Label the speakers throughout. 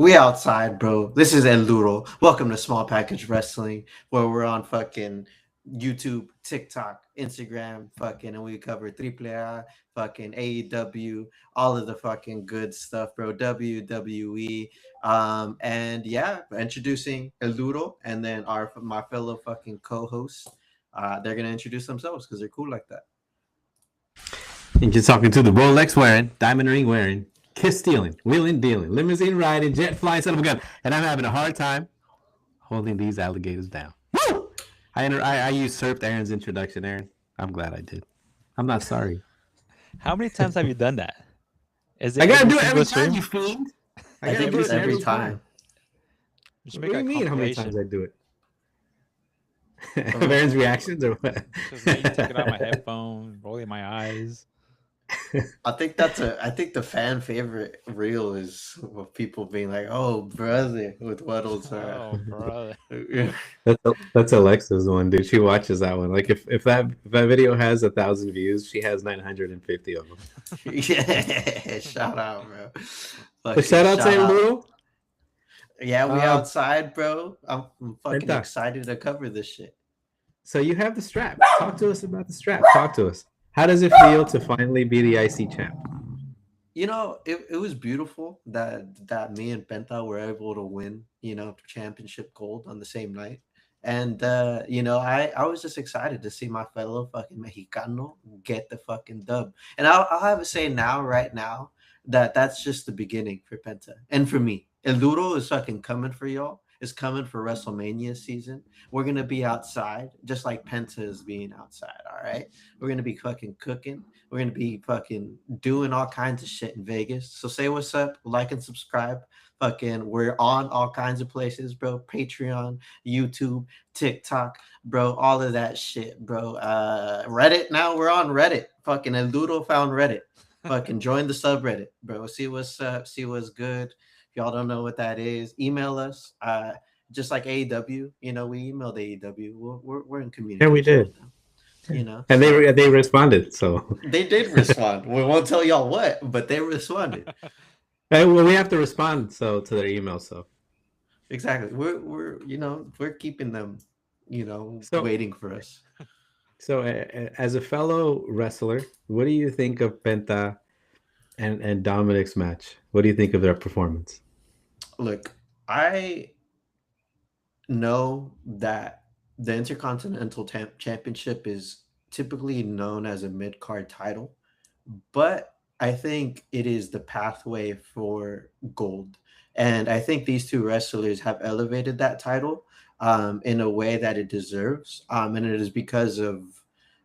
Speaker 1: We outside, bro. This is El Duro. Welcome to Small Package Wrestling, where we're on fucking YouTube, TikTok, Instagram, fucking, and we cover AAA, fucking AEW, all of the fucking good stuff, bro. WWE, and yeah, introducing El Duro, and then our my fellow fucking co-hosts. They're gonna introduce themselves because they're cool like that.
Speaker 2: And you're talking to the Rolex wearing, diamond ring wearing, kiss stealing, wheeling dealing, limousine riding, jet flying son of a gun. And I'm having a hard time holding these alligators down. Woo! I usurped Aaron's introduction, Aaron. I'm glad I did. I'm not sorry.
Speaker 3: How many times have you done that? Is
Speaker 2: I
Speaker 3: it
Speaker 2: gotta
Speaker 3: every
Speaker 2: do it every
Speaker 3: single
Speaker 2: time,
Speaker 3: stream?
Speaker 2: you fiend. I
Speaker 1: I
Speaker 2: gotta
Speaker 1: think
Speaker 2: do
Speaker 1: it's
Speaker 2: it
Speaker 1: every
Speaker 2: every time.
Speaker 1: time.
Speaker 3: Just
Speaker 2: What do you mean? How many times I do it?
Speaker 1: From
Speaker 2: Aaron's reactions or what?
Speaker 3: Just me taking out my headphones, rolling my eyes.
Speaker 1: I think the fan favorite reel is of people being like, "Oh, brother," with Waddles.
Speaker 3: Oh, brother.
Speaker 1: Yeah.
Speaker 2: That's Alexa's one, dude. She watches that one. Like if that video has 1,000 views, she has 950 of them.
Speaker 1: Yeah, shout out, bro.
Speaker 2: So
Speaker 1: Fucking
Speaker 2: shout out to El Duro.
Speaker 1: Yeah, we outside, bro. I'm fucking
Speaker 2: Penta.
Speaker 1: excited to cover this shit.
Speaker 2: So you have the strap. Talk to us about the strap. Talk to us. How does it feel to finally be the IC champ?
Speaker 1: You know, it was beautiful that me and Penta were able to win, championship gold on the same night. And I was just excited to see my fellow fucking Mexicano get the fucking dub. And I'll have to say now, right now, that that's just the beginning for Penta and for me. El Duro is fucking coming for y'all. It's coming for WrestleMania season. We're gonna be outside, just like Penta is being outside. All right, we're gonna be fucking cooking. We're gonna be fucking doing all kinds of shit in Vegas. So say what's up, like and subscribe. Fucking, we're on all kinds of places, bro. Patreon, YouTube, TikTok, bro. All of that shit, bro. Reddit. Now we're on Reddit. Fucking El Duro found Reddit. Fucking join the subreddit, bro. See what's up. See what's good. If y'all don't know what that is, email us. Just like AEW, we emailed AEW. We're in
Speaker 2: Yeah, we
Speaker 1: communication
Speaker 2: did.
Speaker 1: with them. You know,
Speaker 2: And
Speaker 1: so
Speaker 2: they responded. So
Speaker 1: they did respond. We won't tell y'all what, but they responded.
Speaker 2: well, we have to respond to their email. So
Speaker 1: Exactly. We're keeping them,
Speaker 2: so
Speaker 1: waiting for us.
Speaker 2: so as a fellow wrestler, what do you think of Penta and Dominic's match? What do you think of their performance?
Speaker 1: Look, I know that the Intercontinental Championship is typically known as a mid card title, but I think it is the pathway for gold. And I think these two wrestlers have elevated that title in a way that it deserves. And it is because of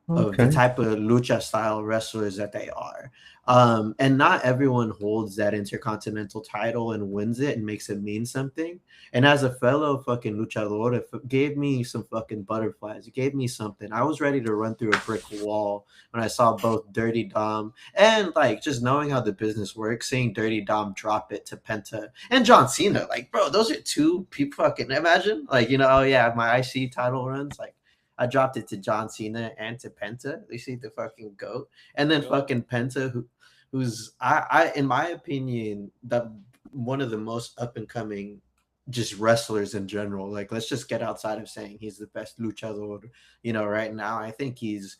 Speaker 1: the
Speaker 2: Okay.
Speaker 1: type of lucha style wrestlers that they are. And not everyone holds that intercontinental title and wins it and makes it mean something. And as a fellow fucking luchador, it gave me some fucking butterflies. It gave me something. I was ready to run through a brick wall when I saw both Dirty Dom and like just knowing how the business works, seeing Dirty Dom drop it to Penta and John Cena. Like, bro, those are two people fucking imagine. Like, oh yeah, my IC title runs. Like, I dropped it to John Cena and to Penta. You see the fucking goat, and then fucking Penta, who's I in my opinion, the one of the most up and coming just wrestlers in general. Like, let's just get outside of saying he's the best luchador, right now. I think he's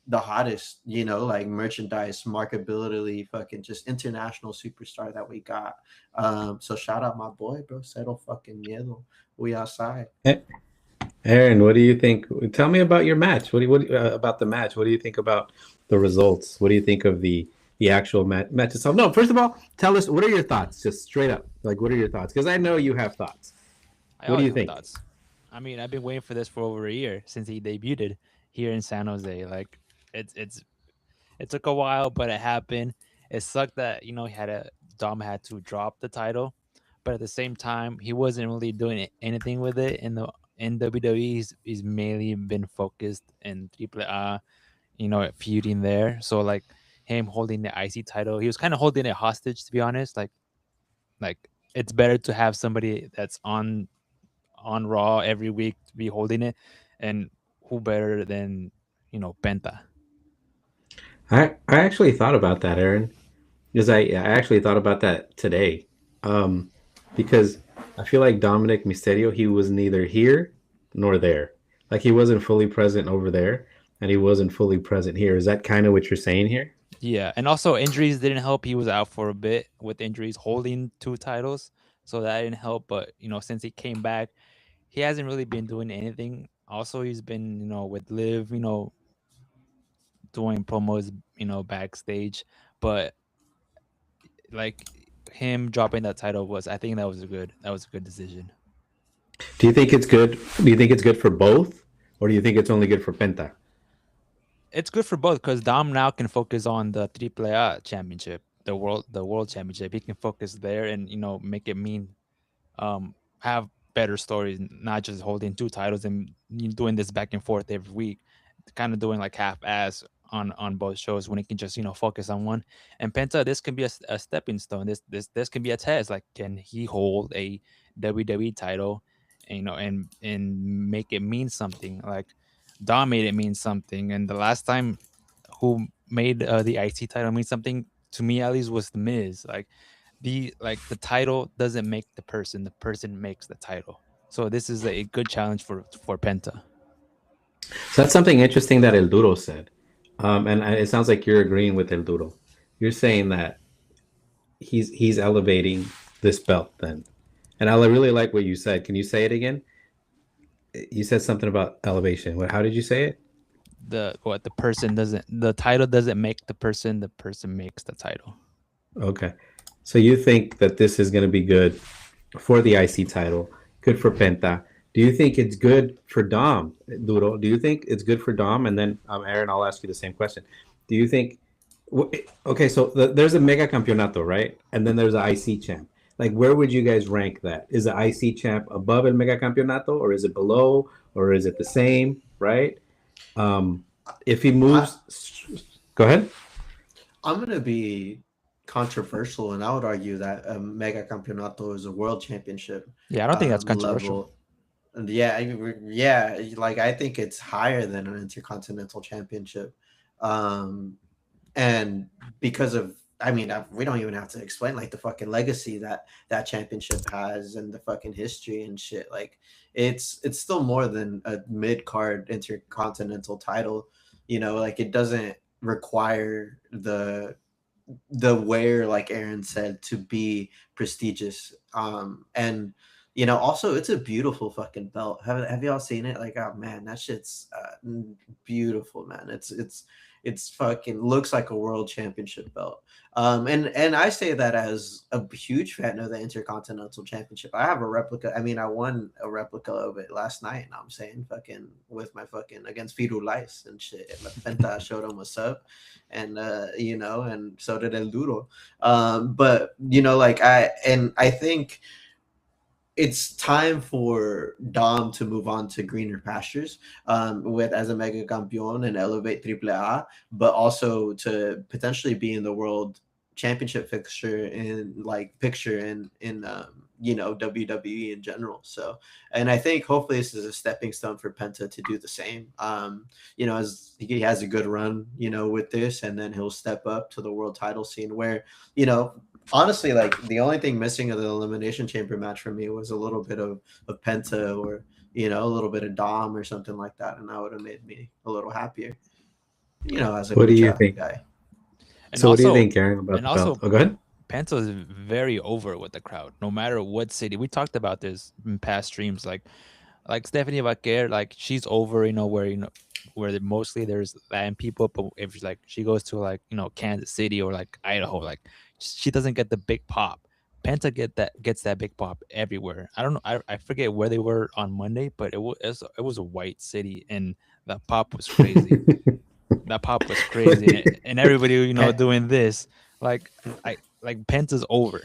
Speaker 1: the hottest, like merchandise, marketability, fucking just international superstar that we got. So shout out my boy, bro. Settle fucking miedo. We outside.
Speaker 2: Aaron, what do you think? Tell me about your match. What about the match? What do you think about the results? What do you think of the actual match itself? No, first of all, tell us what are your thoughts, just straight up. Like, what are your thoughts? Because I know you have thoughts.
Speaker 3: I
Speaker 2: What do
Speaker 3: always
Speaker 2: you
Speaker 3: have
Speaker 2: think?
Speaker 3: thoughts. I mean, I've been waiting for this for over a year since he debuted here in San Jose. Like, it took a while, but it happened. It sucked that Dom had to drop the title, but at the same time, he wasn't really doing anything with it in WWE. He's mainly been focused in AAA, feuding there. So like him holding the IC title, he was kind of holding it hostage, to be honest. Like it's better to have somebody that's on Raw every week to be holding it, and who better than Penta?
Speaker 2: I actually thought about that, Aaron, because I actually thought about that today. Um, because I feel like Dominic Mysterio, he was neither here nor there. Like he wasn't fully present over there, and he wasn't fully present here. Is that kind of what you're saying here?
Speaker 3: Yeah, and also injuries didn't help. He was out for a bit with injuries, holding two titles, so that didn't help. But since he came back, he hasn't really been doing anything. Also, he's been with Liv, doing promos, backstage. But like him dropping that title I think that was a good decision.
Speaker 2: Do you think it's good? Do you think it's good for both, or do you think it's only good for Penta?
Speaker 3: It's good for both because Dom now can focus on the AAA championship, the world championship. He can focus there and make it mean have better stories, not just holding two titles and doing this back and forth every week, kind of doing like half ass on both shows when he can just focus on one. And Penta, this can be a stepping stone. This can be a test. Like, can he hold a WWE title, and make it mean something? Like Dom made it mean something, and the last time who made the IC title mean something to me at least was the Miz. The title doesn't make the person makes the title. So this is a good challenge for Penta.
Speaker 2: So that's something interesting that El Duro said, and it sounds like you're agreeing with El Duro. You're saying that he's elevating this belt then, and I really like what you said. Can you say it again? You said something about elevation. What? How did you say it?
Speaker 3: The title doesn't make the person makes the title.
Speaker 2: Okay, so you think that this is going to be good for the IC title, good for Penta. Do you think it's good for Dom, Duro? Do you think it's good for Dom? And then, Aaron, I'll ask you the same question. Do you think? Okay, so there's a Mega Campeonato, right? And then there's an IC champ. Like, where would you guys rank that? Is the IC champ above El Mega Campeonato, or is it below, or is it the same? Right? Um, if he
Speaker 1: I,
Speaker 2: moves, go ahead.
Speaker 1: I'm gonna be controversial, and I would argue that Mega Campeonato is a world championship
Speaker 3: Yeah, I don't think that's controversial.
Speaker 1: level. And yeah, yeah, like I think it's higher than an intercontinental championship, um, and because of, I mean, we don't even have to explain like the fucking legacy that that championship has and the fucking history and shit. Like, it's still more than a mid card intercontinental title. Like it doesn't require the wear, like Aaron said, to be prestigious. And also it's a beautiful fucking belt. Have y'all seen it? Like, oh man, that shit's beautiful, man. It's fucking looks like a world championship belt. And I say that as a huge fan of the Intercontinental Championship. I have a replica. I mean, I won a replica of it last night, and I'm saying fucking with my fucking against Firulais and shit. And Penta showed him what's up, and and so did El Duro. But like I think it's time for Dom to move on to greener pastures, with as a mega campeon and elevate AAA, but also to potentially be in the world championship fixture in like picture in WWE in general. So, and I think hopefully this is a stepping stone for Penta to do the same. As he has a good run, with this, and then he'll step up to the world title scene where, honestly, like the only thing missing of the elimination chamber match for me was a little bit of Penta, or a little bit of Dom or something like that, and that would have made me a little happier, as a
Speaker 2: What do you
Speaker 1: lucha
Speaker 2: think?
Speaker 1: guy.
Speaker 3: And
Speaker 2: So, what do you
Speaker 3: also,
Speaker 2: think, Aaron, about
Speaker 3: and
Speaker 2: the belt?
Speaker 3: also,
Speaker 2: Oh, go ahead.
Speaker 3: Penta is very over with the crowd, no matter what city. We talked about this in past streams. Like Stephanie Vaquer, like she's over, where mostly there's Latin people. But if like she goes to like Kansas City or like Idaho, like she doesn't get the big pop. Penta gets that big pop everywhere. I don't know. I forget where they were on Monday, but it was a white city and the pop was crazy. That pop was crazy, and everybody doing this, like like Penta's over,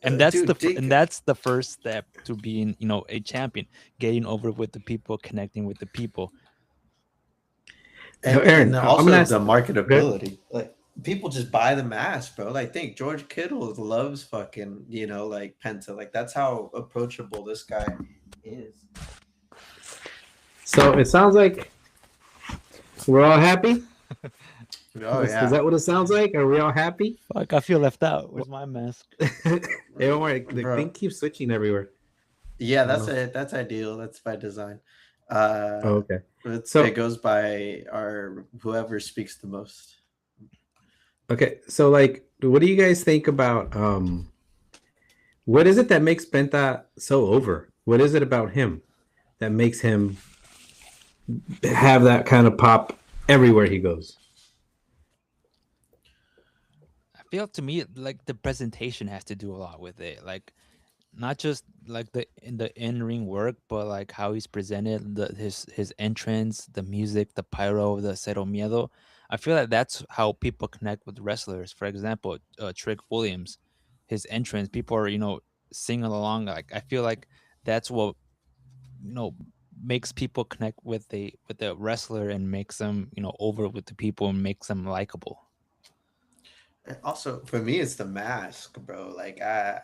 Speaker 3: and
Speaker 1: Dude,
Speaker 3: that's the first step to being a champion, getting over with the people, connecting with the people.
Speaker 2: Now,
Speaker 1: and
Speaker 2: Aaron, I'm gonna
Speaker 1: also
Speaker 2: ask.
Speaker 1: the
Speaker 2: Okay.
Speaker 1: marketability. Like people just buy the mask, bro. Like think George Kittle loves fucking like Penta. Like that's how approachable this guy is.
Speaker 2: So it sounds like we're all happy.
Speaker 1: Oh
Speaker 2: Is
Speaker 1: yeah,
Speaker 2: that what it sounds like? Are we all happy?
Speaker 3: Fuck, I feel left out. Where's my mask?
Speaker 2: Hey, Omar, the
Speaker 1: bro.
Speaker 2: thing keeps switching everywhere.
Speaker 1: Yeah,
Speaker 2: I don't
Speaker 1: that's
Speaker 2: know.
Speaker 1: it. That's ideal. That's by design.
Speaker 2: Oh,
Speaker 1: Uh,
Speaker 2: okay.
Speaker 1: it
Speaker 2: So,
Speaker 1: goes by our whoever speaks the most.
Speaker 2: okay. So, like, what do you guys think about what is it that makes Penta so over? What is it about him that makes him have that kind of pop everywhere he goes?
Speaker 3: I feel to me like the presentation has to do a lot with it. Like not just like the in the in ring work, but like how he's presented, his entrance, the music, the pyro, the cero miedo. I feel like that's how people connect with wrestlers. For example, Trick Williams, his entrance, people are singing along. Like I feel like that's what you know makes people connect with the wrestler and makes them over with the people and makes them likable.
Speaker 1: Also, for me, it's the mask, bro. Like I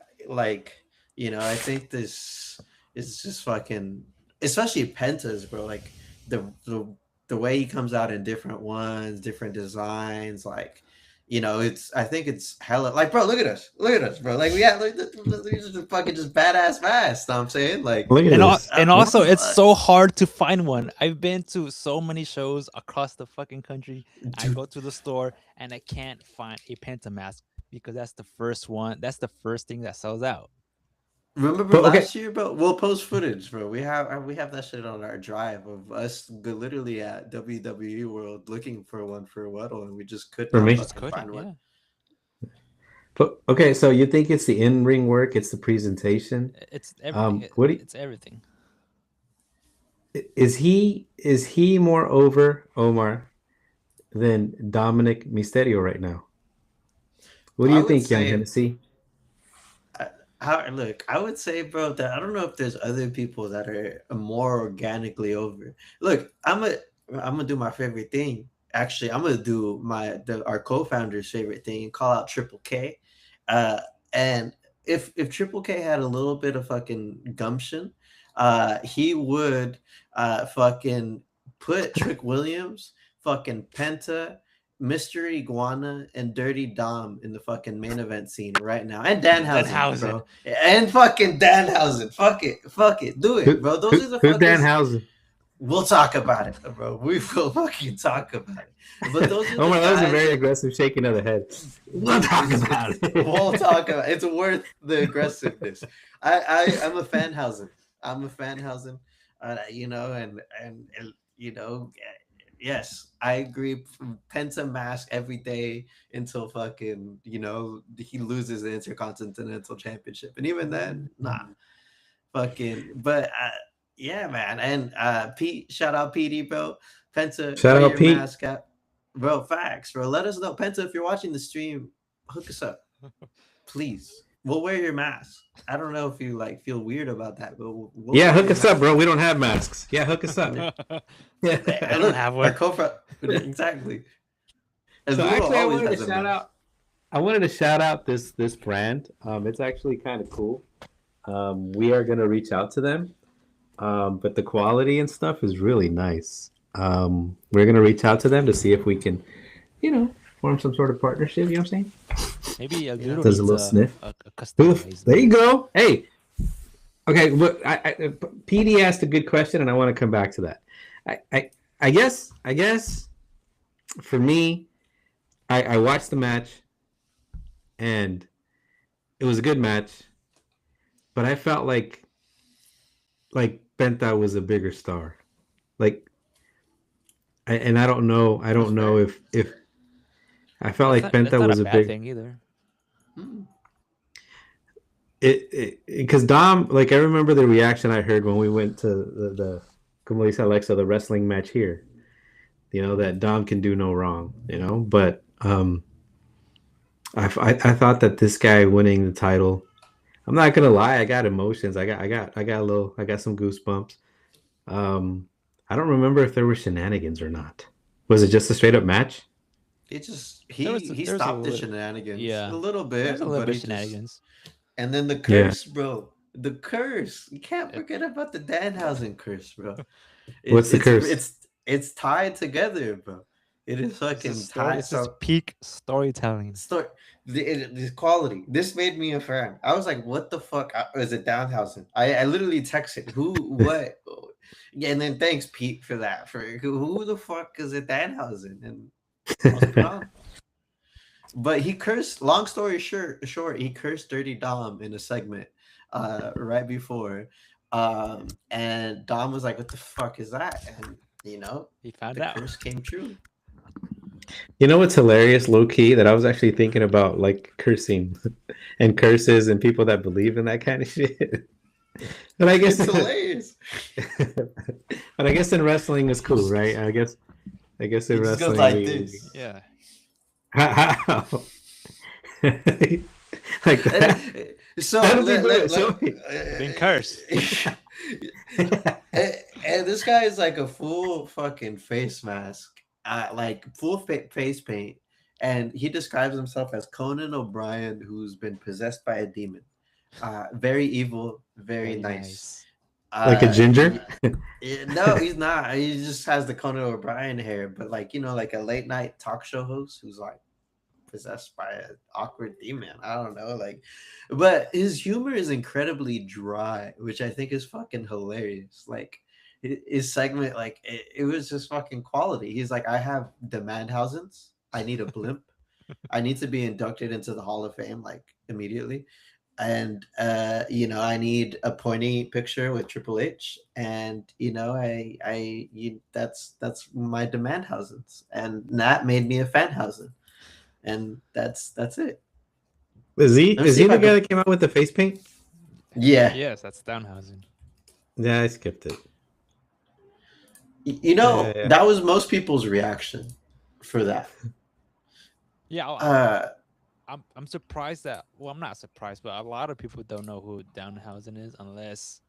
Speaker 1: think this is just fucking, especially Pentas, bro. Like the the the way he comes out in different ones, different designs, like. It's. I think it's hella. Like, bro, look at us, bro. Like, we have like these are just fucking just badass masks. Know what I'm saying, like,
Speaker 2: Look at this.
Speaker 3: And
Speaker 1: what
Speaker 3: also
Speaker 1: the
Speaker 3: it's
Speaker 1: fuck,
Speaker 3: so hard to find one. I've been to so many shows across the fucking country. I
Speaker 1: dude?
Speaker 3: go to the store and I can't find a Penta mask because that's the first one. That's the first thing that sells out.
Speaker 1: Remember
Speaker 2: But okay,
Speaker 1: last year, bro? We'll post footage, bro. We have that shit on our drive of us literally at WWE World looking for one for Weddle, and we just could
Speaker 2: for
Speaker 3: We
Speaker 1: not
Speaker 2: me.
Speaker 3: just
Speaker 1: fucking
Speaker 3: couldn't.
Speaker 1: find one.
Speaker 3: Yeah,
Speaker 2: But okay, so you think it's the in-ring work, it's the presentation.
Speaker 3: it's everything.
Speaker 2: What do
Speaker 3: It's everything.
Speaker 2: is he more over Omar than Dominic Mysterio right now? What do
Speaker 1: I
Speaker 2: you
Speaker 1: would
Speaker 2: think, Young
Speaker 1: say,
Speaker 2: Hennessy?
Speaker 1: look, I would say, bro, that I don't know if there's other people that are more organically over. Look, I'm gonna do my favorite thing. Actually, I'm gonna do our co-founder's favorite thing and call out Triple K. Uh, and if Triple K had a little bit of fucking gumption, he would fucking put Trick Williams, fucking Penta, Mystery Iguana, and Dirty Dom in the fucking main event scene right now. And Danhausen,
Speaker 3: Danhausen.
Speaker 1: bro. And fucking Danhausen. Fuck it. Fuck it. Do it, bro. Those are the
Speaker 2: Who's
Speaker 1: fuckers.
Speaker 2: Danhausen?
Speaker 1: We'll talk about it, bro. We will fucking talk about it. But those are the
Speaker 2: Omar, that was a
Speaker 1: guys
Speaker 2: very
Speaker 1: that
Speaker 2: aggressive shaking of the head. We'll talk about
Speaker 1: we'll
Speaker 2: it.
Speaker 1: talk about. It's worth the aggressiveness. I'm a fanhausen. I'm a fanhausen. And yes, I agree. Penta mask every day until fucking he loses the Intercontinental Championship, and even then, nah, fucking. But yeah, man, and Pete, shout out PD, bro. Penta,
Speaker 2: Shout
Speaker 1: wear
Speaker 2: out
Speaker 1: your
Speaker 2: Pete.
Speaker 1: mask up, bro. Facts, bro. Let us know, Penta, if you're watching the stream, hook us up, please. We'll wear your mask. I don't know if you like feel weird about that, but we'll
Speaker 2: Yeah,
Speaker 1: wear
Speaker 2: hook
Speaker 1: your
Speaker 2: us up,
Speaker 1: mask.
Speaker 2: bro. We don't have masks. Yeah, hook us up. Yeah.
Speaker 3: I
Speaker 1: And
Speaker 3: don't
Speaker 1: look,
Speaker 3: have
Speaker 1: our
Speaker 3: one.
Speaker 1: co exactly. And
Speaker 2: So
Speaker 1: Ludo
Speaker 2: actually,
Speaker 1: always has a mask.
Speaker 2: I wanted to shout out this brand. It's actually kind of cool. We are gonna reach out to them. But the quality and stuff is really nice. We're gonna reach out to them to see if we can, form some sort of partnership. You know what I'm saying?
Speaker 3: Maybe a
Speaker 1: Yeah.
Speaker 3: little
Speaker 2: Does a
Speaker 3: needs
Speaker 2: little sniff.
Speaker 3: a customized.
Speaker 2: There you go. Hey, okay. But PD asked a good question, and I want to come back to that. I guess for me, I watched the match, and it was a good match, but I felt like Penta was a bigger star. Like, and I don't know. I
Speaker 1: That's
Speaker 2: don't know
Speaker 1: fair.
Speaker 2: if I felt like
Speaker 3: That's
Speaker 2: Penta
Speaker 3: not a
Speaker 2: was a
Speaker 3: bad
Speaker 2: big
Speaker 3: thing either.
Speaker 1: Mm.
Speaker 2: it because Dom, like, I remember the reaction I heard when we went to the como dice Alexa, the wrestling match here. That Dom can do no wrong. But I thought that this guy winning the title. I'm not gonna lie, I got emotions. I got some goosebumps. I don't remember if there were shenanigans or not. Was it just a straight up match?
Speaker 1: He just he
Speaker 3: There was a
Speaker 1: stopped the
Speaker 3: little,
Speaker 1: shenanigans a
Speaker 3: yeah.
Speaker 1: little
Speaker 3: There's a
Speaker 1: bit,
Speaker 3: little
Speaker 1: but
Speaker 3: bit
Speaker 1: he just
Speaker 3: shenanigans.
Speaker 1: and then the
Speaker 2: Yeah.
Speaker 1: curse, bro. The curse. You can't
Speaker 3: It,
Speaker 1: forget about the Danhausen curse, bro.
Speaker 2: What's the curse?
Speaker 1: It's tied together, bro. It is
Speaker 3: This is
Speaker 1: fucking
Speaker 3: story.
Speaker 1: tight.
Speaker 3: This is
Speaker 1: So
Speaker 3: peak storytelling.
Speaker 1: story, the quality. This made me a fan. I was like, "What the fuck is it, Downhausen?" I literally texted who, what, yeah, and then thanks Pete for that. For who the fuck is it, Danhausen? And I was put on. But he cursed. Long story short, he cursed Dirty Dom in a segment, right before, and Dom was like, "What the fuck is that?" And
Speaker 3: He found
Speaker 1: the
Speaker 3: out.
Speaker 1: curse came true.
Speaker 2: You know what's hilarious, low key, that I was actually thinking about, like cursing and curses and people that believe in that kind of shit. But I guess,
Speaker 1: It's hilarious.
Speaker 2: but I guess in wrestling is cool, right? I guess
Speaker 1: He
Speaker 2: in
Speaker 1: just goes
Speaker 2: wrestling
Speaker 1: like
Speaker 2: we
Speaker 1: this.
Speaker 3: Yeah.
Speaker 2: how like that.
Speaker 1: So
Speaker 2: How does he do it? Show me.
Speaker 3: Been cursed.
Speaker 1: and this guy is like a full fucking face mask, like full face paint, and he describes himself as Conan O'Brien, who's been possessed by a demon. Very evil, very
Speaker 3: Very
Speaker 1: nice.
Speaker 3: nice.
Speaker 2: Like a ginger?
Speaker 1: No, he's not. He just has the Conan O'Brien hair, but like like a late night talk show host who's like possessed by an awkward demon. I don't know, like, but his humor is incredibly dry, which I think is fucking hilarious. Like his segment, like it was just fucking quality. He's like, I have Demandhausens. I need a blimp. I need to be inducted into the Hall of Fame like immediately. And I need a pointy picture with Triple H, and that's my Demandhausens, and that made me a Fanhausen, and that's it.
Speaker 2: Is he
Speaker 1: Let me
Speaker 2: is
Speaker 1: see
Speaker 2: he
Speaker 1: if I
Speaker 2: the guy
Speaker 1: can.
Speaker 2: that came out with the face paint?
Speaker 1: Yeah,
Speaker 3: Yes, that's Downhausen.
Speaker 2: Yeah, I skipped it. Yeah.
Speaker 1: that was most people's reaction for that.
Speaker 3: Yeah,
Speaker 1: Uh,
Speaker 3: I'm surprised that. Well, I'm not surprised, but a lot of people don't know who Downhausen is unless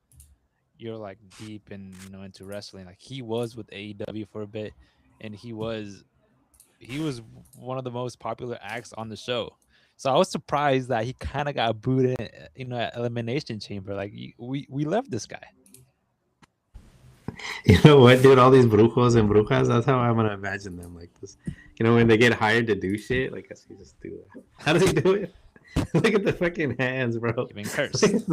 Speaker 3: you're like deep in into wrestling. Like he was with AEW for a bit, and he was one of the most popular acts on the show. So I was surprised that he kind of got booted, at Elimination Chamber. Like we left this guy.
Speaker 2: You know what, dude? All these brujos and brujas, that's how I'm gonna imagine them like this. When they get hired to do shit, like I see just do it. How does he do it? Look at the fucking hands, bro.
Speaker 3: You've been cursed.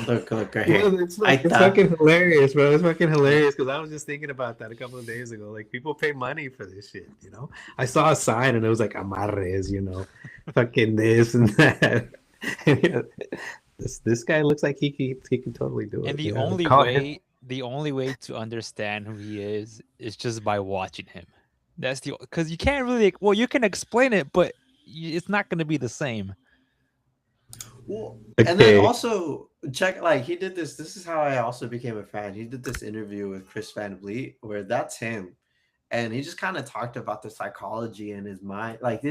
Speaker 1: look right here.
Speaker 2: It's fucking hilarious, bro. It's fucking hilarious because I was just thinking about that a couple of days ago. Like people pay money for this shit, I saw a sign and it was like amarres, fucking this and that. This guy looks like he can totally do it.
Speaker 3: And the only way to understand who he is just by watching him. That's because you can't really, well, you can explain it, but it's not going to be the same.
Speaker 1: Well, and then also check, like, he did this. This is how I also became a fan. He did this interview with Chris Van Vliet where that's him, and he just kind of talked about the psychology in his mind. Like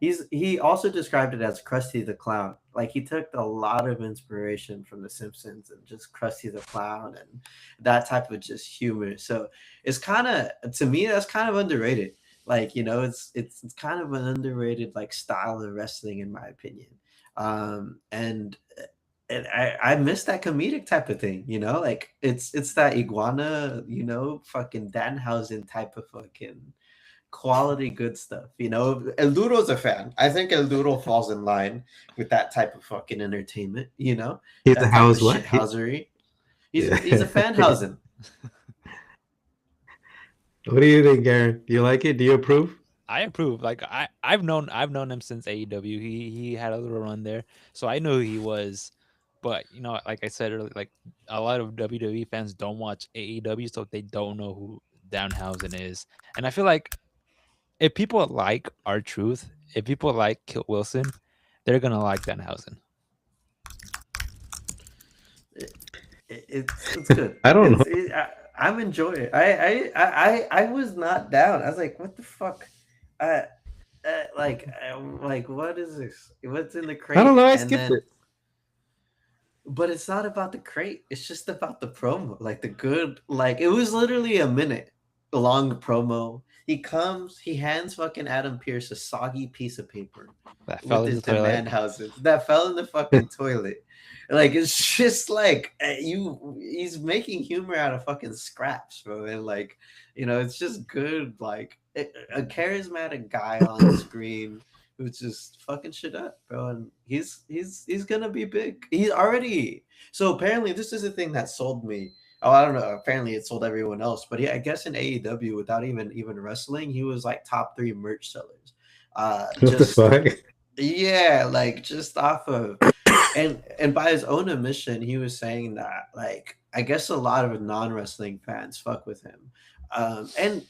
Speaker 1: he also described it as Krusty the Clown. Like he took a lot of inspiration from The Simpsons and just Krusty the Clown and that type of just humor. So it's kind of, to me, that's kind of underrated. Like it's kind of an underrated like style of wrestling in my opinion. And I miss that comedic type of thing, like it's that iguana, fucking Danhausen type of fucking quality good stuff. El Duro's a fan. I think El Duro falls in line with that type of fucking entertainment,
Speaker 2: he's
Speaker 1: that
Speaker 2: a
Speaker 1: type
Speaker 2: house
Speaker 1: of
Speaker 2: what?
Speaker 1: shithousery. He's
Speaker 2: Yeah.
Speaker 1: he's a Fanhausen.
Speaker 2: What do you think, Garen? Do you like it? Do you approve?
Speaker 3: I approve. Like I've known him since AEW. He had a little run there, so I know who he was. But like I said earlier, like a lot of WWE fans don't watch AEW, so they don't know who Danhausen is. And I feel like if people like R-Truth, if people like Kit Wilson, they're gonna like Danhausen.
Speaker 1: It's good.
Speaker 2: I don't know.
Speaker 1: I'm enjoying it. I was not down. I was like, what the fuck? Like what is this? What's in the crate?
Speaker 2: I don't know. I
Speaker 1: And
Speaker 2: skipped
Speaker 1: then,
Speaker 2: it.
Speaker 1: but it's not about the crate. It's just about the promo. Like the good. Like it was literally a minute long promo. He comes. He hands fucking Adam Pearce a soggy piece of paper
Speaker 3: That
Speaker 1: with
Speaker 3: fell in
Speaker 1: his
Speaker 3: the toilet.
Speaker 1: demand houses that fell in the fucking toilet. Like it's just like he's making humor out of fucking scraps, bro. And like, it's just good, like a charismatic guy on screen who's just fucking shit up, bro. And he's gonna be big. He's already so apparently this is the thing that sold me. Oh, I don't know. Apparently it sold everyone else. But yeah, I guess in AEW without even wrestling, he was like top 3 merch sellers.
Speaker 2: What the
Speaker 1: Just
Speaker 2: fuck?
Speaker 1: yeah, like just off of and by his own admission, he was saying that like I guess a lot of non-wrestling fans fuck with him. And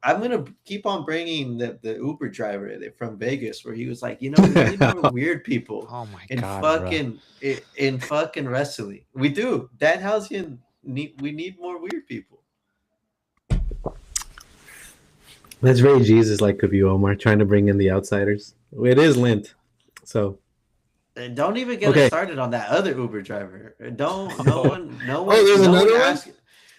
Speaker 1: I'm gonna keep on bringing the Uber driver from Vegas, where he was like, we need more weird people
Speaker 3: Oh my
Speaker 1: in
Speaker 3: god, bro.
Speaker 1: fucking wrestling. We do. Danhausen we need more weird people.
Speaker 2: That's very Jesus like of you, Omar, trying to bring in the outsiders. It is Lent. So
Speaker 1: And don't even get us
Speaker 2: okay.
Speaker 1: started on that other Uber driver. Don't no one
Speaker 2: Oh, there's
Speaker 1: no one
Speaker 2: another one?
Speaker 1: ask.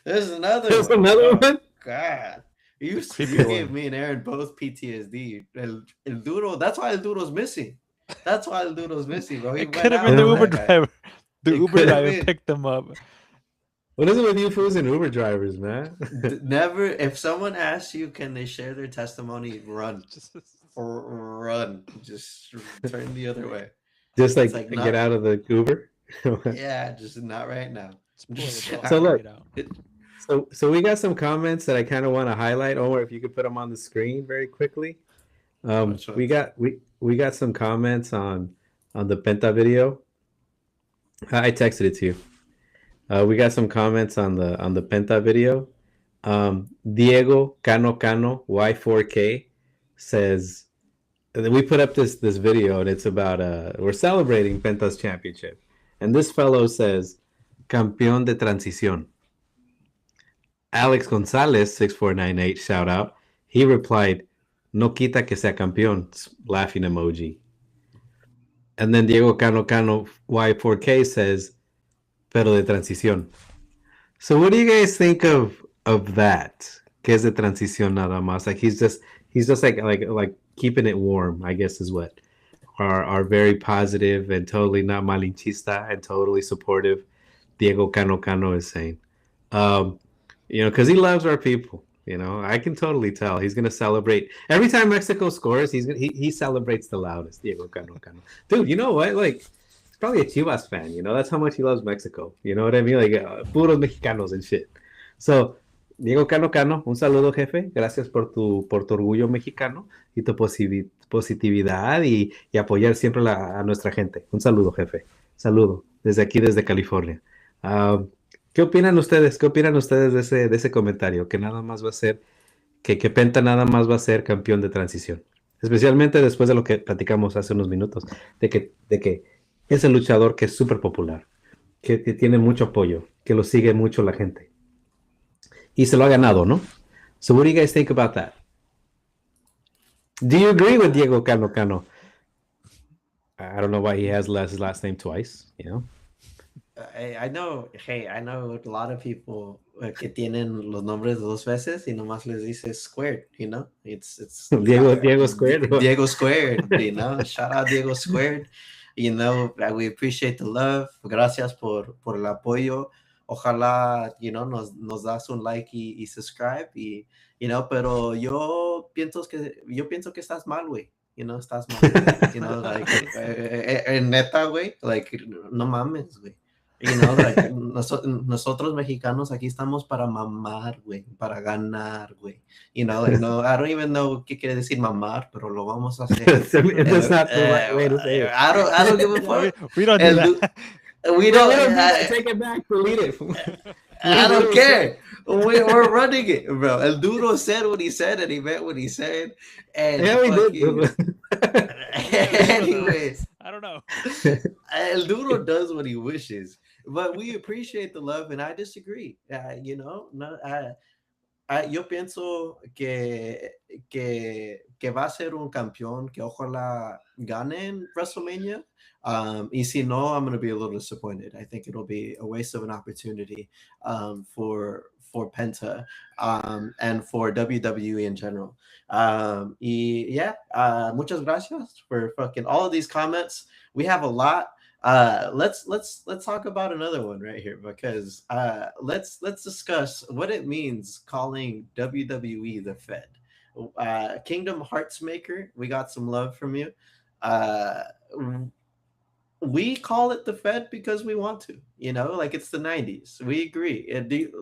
Speaker 1: There's another
Speaker 2: There's
Speaker 1: one.
Speaker 2: another
Speaker 1: Oh,
Speaker 2: one?
Speaker 1: God. You
Speaker 3: Creepy
Speaker 1: gave
Speaker 3: one.
Speaker 1: me and Aaron both PTSD. El Duro, that's why El Duro's missing. That's why El Duro's missing, bro. He
Speaker 3: It
Speaker 1: went
Speaker 3: could have
Speaker 1: out
Speaker 3: been the
Speaker 1: on
Speaker 3: Uber
Speaker 1: that guy.
Speaker 3: driver. The
Speaker 1: It
Speaker 3: Uber
Speaker 1: could have
Speaker 3: driver
Speaker 1: been.
Speaker 3: picked them up.
Speaker 2: What is it with you fools and Uber drivers, man?
Speaker 1: Never, if someone asks you, can they share their testimony, run.
Speaker 3: Just
Speaker 1: Or run. Just turn the other way.
Speaker 2: Just like,
Speaker 1: It's like
Speaker 2: get
Speaker 1: not,
Speaker 2: out of the Uber.
Speaker 1: yeah, just not right now.
Speaker 3: pull the ball.
Speaker 2: So look,
Speaker 3: Get out.
Speaker 2: so we got some comments that I kind of want to highlight. Omar, if you could put them on the screen very quickly.
Speaker 1: Which
Speaker 2: We
Speaker 1: ones?
Speaker 2: got we got some comments on the Penta video. I texted it to you. We got some comments on the Penta video. Diego Cano Cano Y4K says we put up this video and it's about we're celebrating Penta's championship, and this fellow says campeón de transición. Alex Gonzalez 6498 shout out. He replied, "No quita que sea campeón," laughing emoji. And then Diego Cano Cano Y4K says, "Pero de transición." So what do you guys think of that? Que es de transición nada más. Like he's just like keeping it warm, I guess is what are very positive and totally not malinchista and totally supportive Diego Cano Cano is saying. Because he loves our people. I can totally tell he's gonna celebrate every time Mexico scores. He celebrates the loudest. Diego Cano Cano, dude. You know what? Like, he's probably a Chivas fan. That's how much he loves Mexico. You know what I mean? Like, puros mexicanos and shit. So, Diego Cano Cano, un saludo, jefe. Gracias por tu orgullo mexicano y tu positividad y apoyar siempre a nuestra gente. Un saludo, jefe. Saludo desde aquí, desde California. ¿Qué opinan ustedes? ¿Qué opinan ustedes de ese comentario? Que nada más va a ser, que Penta nada más va a ser campeón de transición. Especialmente después de lo que platicamos hace unos minutos, de que es el luchador que es súper popular, que tiene mucho apoyo, que lo sigue mucho la gente. Y se lo ha ganado, ¿no? So what do you guys think about that? Do you agree with Diego Cano Cano? I don't know why he has his last name twice,
Speaker 1: I know, hey, I know a lot of people que tienen los nombres dos veces y nomás les dice squared, It's
Speaker 2: Diego Squared.
Speaker 1: Diego Squared, Shout out Diego Squared. We appreciate the love. Gracias por el apoyo. Ojalá, nos das un like y subscribe pero yo pienso que estás mal, güey. Estás mal. Like, neta, güey, like, no mames, güey. Like, nosotros mexicanos aquí estamos para mamar, güey, para ganar, güey. Like, no, I don't even know qué quiere decir mamar, pero lo vamos a hacer.
Speaker 2: That's not the right way to say it.
Speaker 1: I don't give a fuck.
Speaker 3: We don't do that.
Speaker 2: We don't do that. Take it back. Delete it.
Speaker 1: I don't care. We're running it, bro. El Duro said what he said, and he meant what he said. And
Speaker 2: yeah, we did.
Speaker 1: Anyways,
Speaker 3: I don't know.
Speaker 1: El Duro does what he wishes, but we appreciate the love, and I disagree. Yo pienso que va a ser un campeón que ojalá gane en WrestleMania. Y si no, I'm going to be a little disappointed. I think it'll be a waste of an opportunity for Penta and for WWE in general. Muchas gracias for fucking all of these comments. We have a lot. Let's talk about another one right here because let's discuss what it means calling WWE the Fed. Kingdom Hearts Maker, we got some love from you. Uh, we call it the Fed because we want to, like it's the 90s. We agree.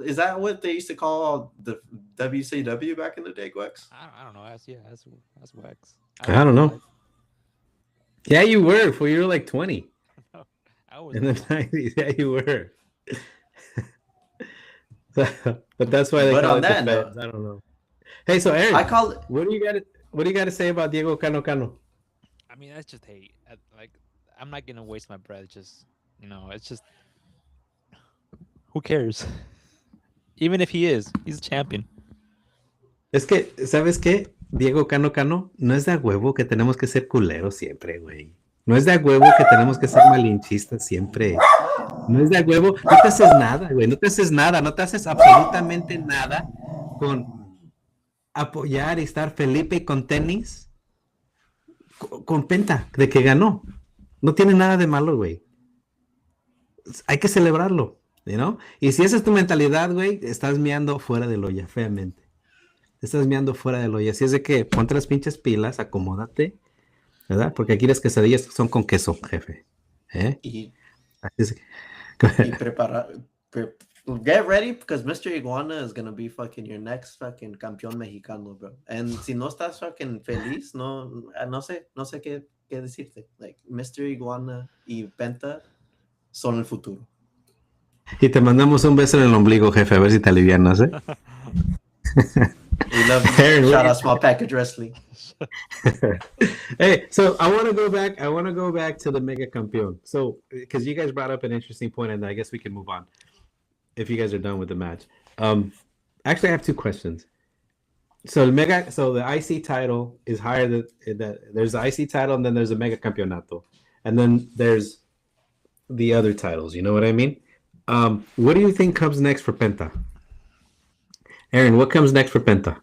Speaker 1: Is that what they used to call the WCW back in the day, Gwex?
Speaker 3: I don't know. That's wax. I
Speaker 2: I
Speaker 3: wasn't
Speaker 2: don't know.
Speaker 3: alive.
Speaker 2: Yeah, you were. For you were like 20
Speaker 3: I
Speaker 2: in
Speaker 3: wasn't
Speaker 2: the
Speaker 3: alive.
Speaker 2: 90s. Yeah, you were. But that's why they
Speaker 1: But
Speaker 2: call
Speaker 1: on
Speaker 2: it the
Speaker 1: that note,
Speaker 2: Feds. I don't know. Hey, so
Speaker 1: I
Speaker 2: Aaron,
Speaker 1: call it.
Speaker 2: what do you got to say about Diego Cano Cano?
Speaker 3: I mean, that's just hate. Like, I'm not gonna waste my breath. Just it's just who cares? Even if he's a champion.
Speaker 2: Es que, ¿sabes qué? Diego Cano Cano, no es de a huevo que tenemos que ser culeros siempre, güey. No es de a huevo que tenemos que ser malinchistas siempre. No es de a huevo. No te haces nada, güey. No te haces nada. No te haces absolutamente nada con apoyar y estar Felipe con tenis, con Penta, de que ganó. No tiene nada de malo, güey. Hay que celebrarlo, ¿no? Y si esa es tu mentalidad, güey, estás meando fuera del olla, feamente. Estás meando fuera del olla. Así es de que ponte las pinches pilas, acomódate, ¿verdad? Porque aquí las quesadillas son con queso, jefe. ¿Eh?
Speaker 1: Y
Speaker 2: Así es
Speaker 1: y
Speaker 2: que...
Speaker 1: prepara. Pre- Get ready because Mr. Iguana is gonna be fucking your next fucking campeón mexicano, bro. And si no estás fucking feliz, no sé qué decirte. Like Mr. Iguana y Penta son el futuro.
Speaker 2: Y te mandamos un beso en el ombligo, jefe, a ver si te alivianas, ¿eh?
Speaker 1: We love you.
Speaker 2: Aaron,
Speaker 1: Shout out Small Package Wrestling.
Speaker 2: hey, so I want to go back. I want to go back to the Mega Campeón. So, because you guys brought up an interesting point, and I guess we can move on if you guys are done with the match. Actually, I have two questions. So the IC title is higher than that. There's the IC title, and then there's the Mega Campeonato, and then there's the other titles. You know what I mean? What do you think comes next for Penta? Aaron, what comes next for Penta?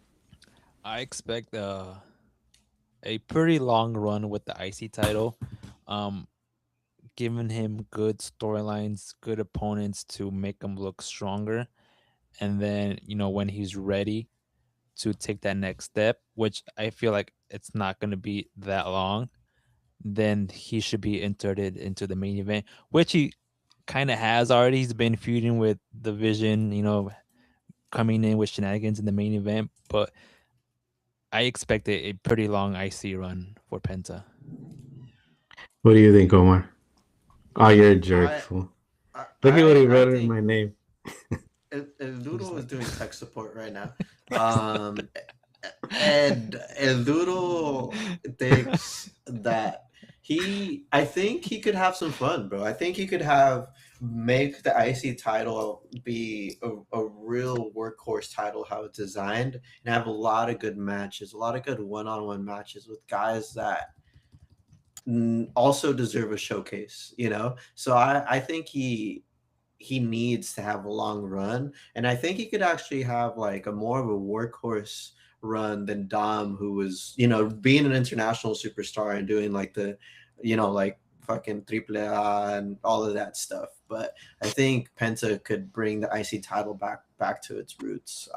Speaker 3: I expect a pretty long run with the IC title. Um, Giving him good storylines, good opponents to make him look stronger, and then when he's ready to take that next step, which I feel like it's not going to be that long, then he should be inserted into the main event, which he kind of has already. He's been feuding with the Vision, coming in with shenanigans in the main event, but I expect a pretty long IC run for Penta.
Speaker 2: What do you think, Omar? Oh, you're a jerk,
Speaker 1: I
Speaker 2: fool.
Speaker 1: I
Speaker 2: Look at what he
Speaker 1: I
Speaker 2: wrote in
Speaker 1: think
Speaker 2: my name.
Speaker 1: El
Speaker 3: Just
Speaker 1: Duro is
Speaker 3: like
Speaker 1: doing tech support right now. Um, and El Duro thinks that I think he could have some fun, bro. I think he could make the IC title be a real workhorse title, how it's designed, and have a lot of good matches, a lot of good one-on-one matches with guys that also deserve a showcase. So I think he needs to have a long run, and I think he could actually have like a more of a workhorse run than Dom, who was being an international superstar and doing like like fucking triple A and all of that stuff. But I think Penta could bring the IC title back to its roots.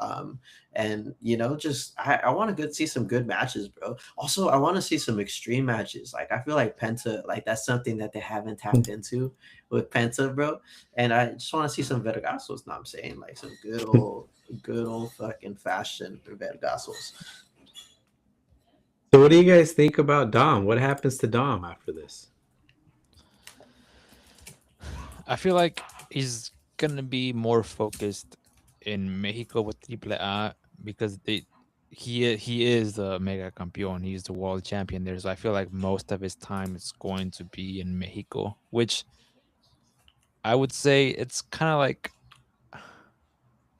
Speaker 1: And just I want to see some good matches, bro. Also, I want to see some extreme matches. Like I feel like Penta, like that's something that they haven't tapped into with Penta, bro. And I just want to see some vergazos. Now I'm saying like some good old fucking fashion vergazos.
Speaker 2: So, what do you guys think about Dom? What happens to Dom after this?
Speaker 3: I feel like he's gonna be more focused in Mexico with Triple A because he is the mega campeón. He's the world champion there. So I feel like most of his time is going to be in Mexico, which I would say it's kind of like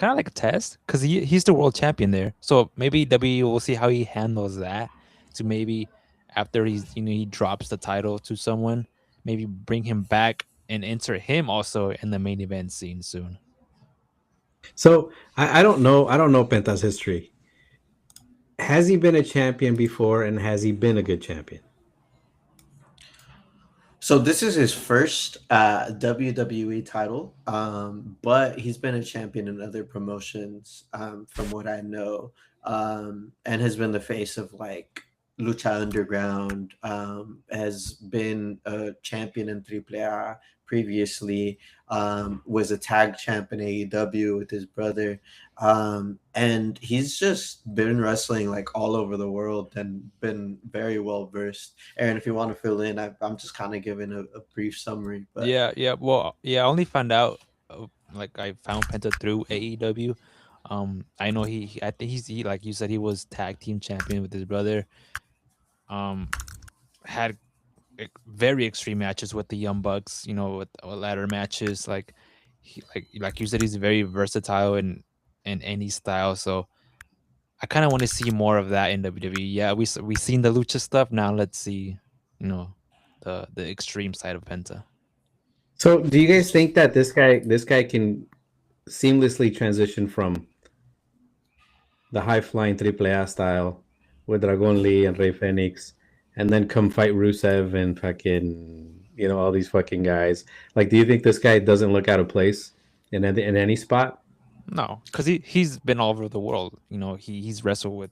Speaker 3: a test because he's the world champion there. So maybe W will see how he handles that. So maybe after he drops the title to someone, maybe bring him back and insert him also in the main event scene soon.
Speaker 2: So, I don't know. I don't know Penta's history. Has he been a champion before, and has he been a good champion?
Speaker 1: So this is his first WWE title, but he's been a champion in other promotions, from what I know, and has been the face of like Lucha Underground. Has been a champion in AAA previously. Was a tag champ in AEW with his brother, and he's just been wrestling like all over the world and been very well versed. Aaron, if you want to fill in, I'm just kind of giving a brief summary, but
Speaker 3: Yeah, yeah. Well, yeah. I only found out, like I found Penta through AEW. I know I think like you said, he was tag team champion with his brother. Um, had very extreme matches with the Young Bucks. You know, with ladder matches. Like you said, he's very versatile in any style. So I kind of want to see more of that in WWE. Yeah, we seen the lucha stuff. Now let's see, you know, the extreme side of Penta.
Speaker 2: So, do you guys think that this guy can seamlessly transition from the high flying AAA style with Dragon Lee and Rey Fenix, and then come fight Rusev and fucking all these fucking guys? Like, do you think this guy doesn't look out of place in any spot?
Speaker 3: No, because he's been all over the world. You know, he's wrestled with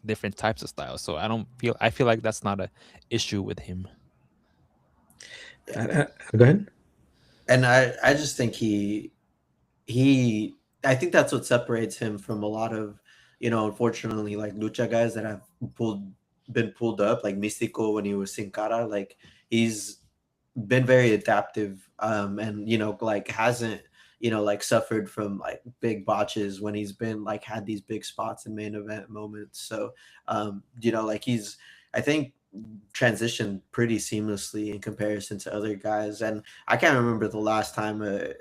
Speaker 3: different types of styles. So I feel like that's not a issue with him.
Speaker 2: Go ahead.
Speaker 1: and I just think he I think that's what separates him from a lot of, unfortunately, like lucha guys that have pulled been pulled up, like Mystico when he was Sin Cara. Like he's been very adaptive, and like hasn't, like suffered from like big botches when he's been like had these big spots in main event moments. So like he's, I think, transitioned pretty seamlessly in comparison to other guys. And I can't remember the last time a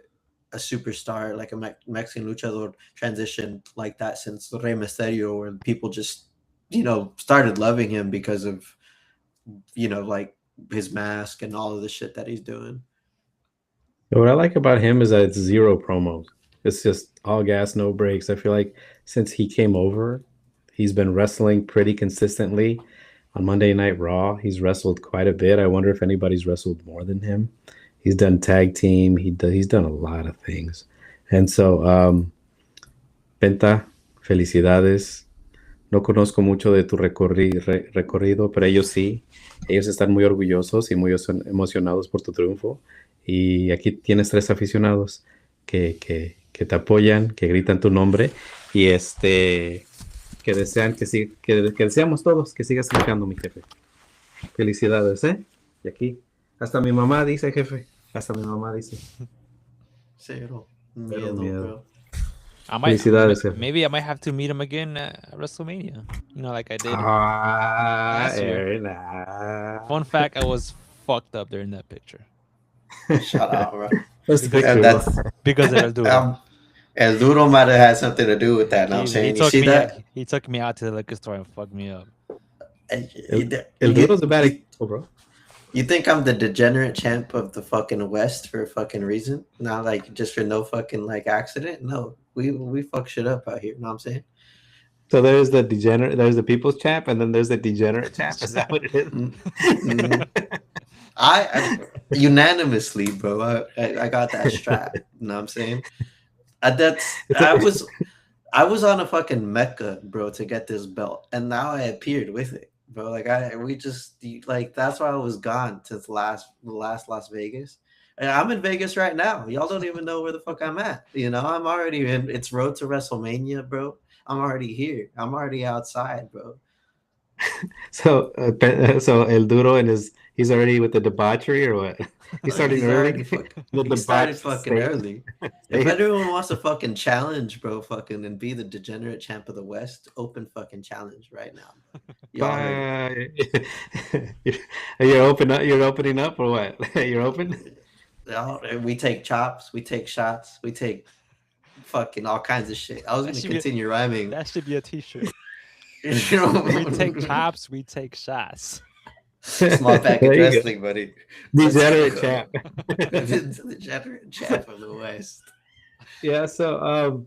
Speaker 1: superstar like a Mexican luchador transitioned like that since Rey Mysterio, where people just started loving him because of like his mask and all of the shit that he's doing.
Speaker 2: What I like about him is that it's zero promos. It's just all gas, no brakes. I feel like since he came over, he's been wrestling pretty consistently. On Monday Night Raw, he's wrestled quite a bit. I wonder if anybody's wrestled more than him. He's done tag team. He's done a lot of things. And so, Penta, felicidades. No conozco mucho de tu recorrido, pero ellos sí. Ellos están muy orgullosos y muy emocionados por tu triunfo. Y aquí tienes 3 aficionados que te apoyan, que gritan tu nombre y que desean que deseamos todos que sigas luchando, mi jefe. Felicidades, ¿eh? Y aquí, hasta mi mamá dice, jefe. Hasta mi mamá dice.
Speaker 1: Cero
Speaker 2: Cero
Speaker 1: miedo,
Speaker 2: miedo.
Speaker 1: bro.
Speaker 2: Felicidades, jefe.
Speaker 3: Maybe I might have to meet him again at WrestleMania. Like I did
Speaker 2: Ah,
Speaker 3: last year.
Speaker 2: Aaron.
Speaker 3: Fun fact: I was fucked up during that picture.
Speaker 1: Shout out, bro.
Speaker 2: What's the
Speaker 3: Because-
Speaker 2: picture?
Speaker 1: That's
Speaker 3: Because of El Duro.
Speaker 1: El Duro might have had something to do with that. Know what I'm saying? You see that?
Speaker 3: He took me out to the liquor store and fucked me up.
Speaker 2: El Duro's a bad example, bro.
Speaker 1: You think I'm the degenerate champ of the fucking West for a fucking reason? Not like just for no fucking like accident. No, we fuck shit up out here. Know what I'm saying?
Speaker 2: So there's the people's champ, and then there's the degenerate champ. Is that what it is?
Speaker 1: I unanimously, bro. I got that strap. You know what I'm saying? I was on a fucking Mecca, bro, to get this belt, and now I appeared with it, bro. Like that's why I was gone since last Las Vegas. And I'm in Vegas right now. Y'all don't even know where the fuck I'm at. I'm already in. It's road to WrestleMania, bro. I'm already here. I'm already outside, bro.
Speaker 2: So El Duro he's already with the debauchery or what? He's starting
Speaker 1: He's
Speaker 2: early.
Speaker 1: already he started fucking early. If anyone wants to fucking challenge, bro, fucking and be the degenerate champ of the West, open fucking challenge right now. Y'all heard it.
Speaker 2: You're opening up or what? You're open?
Speaker 1: We take chops, we take shots, we take fucking all kinds of shit. I was
Speaker 3: That
Speaker 1: gonna
Speaker 3: should be-
Speaker 1: continue rhyming.
Speaker 3: That should be a T-shirt.
Speaker 1: We
Speaker 3: We take chops. We take shots.
Speaker 1: Small package
Speaker 2: There you go.
Speaker 1: wrestling, buddy.
Speaker 2: Degenerate
Speaker 1: Let's go.
Speaker 2: champ.
Speaker 1: The degenerate champ of the West.
Speaker 2: Yeah, so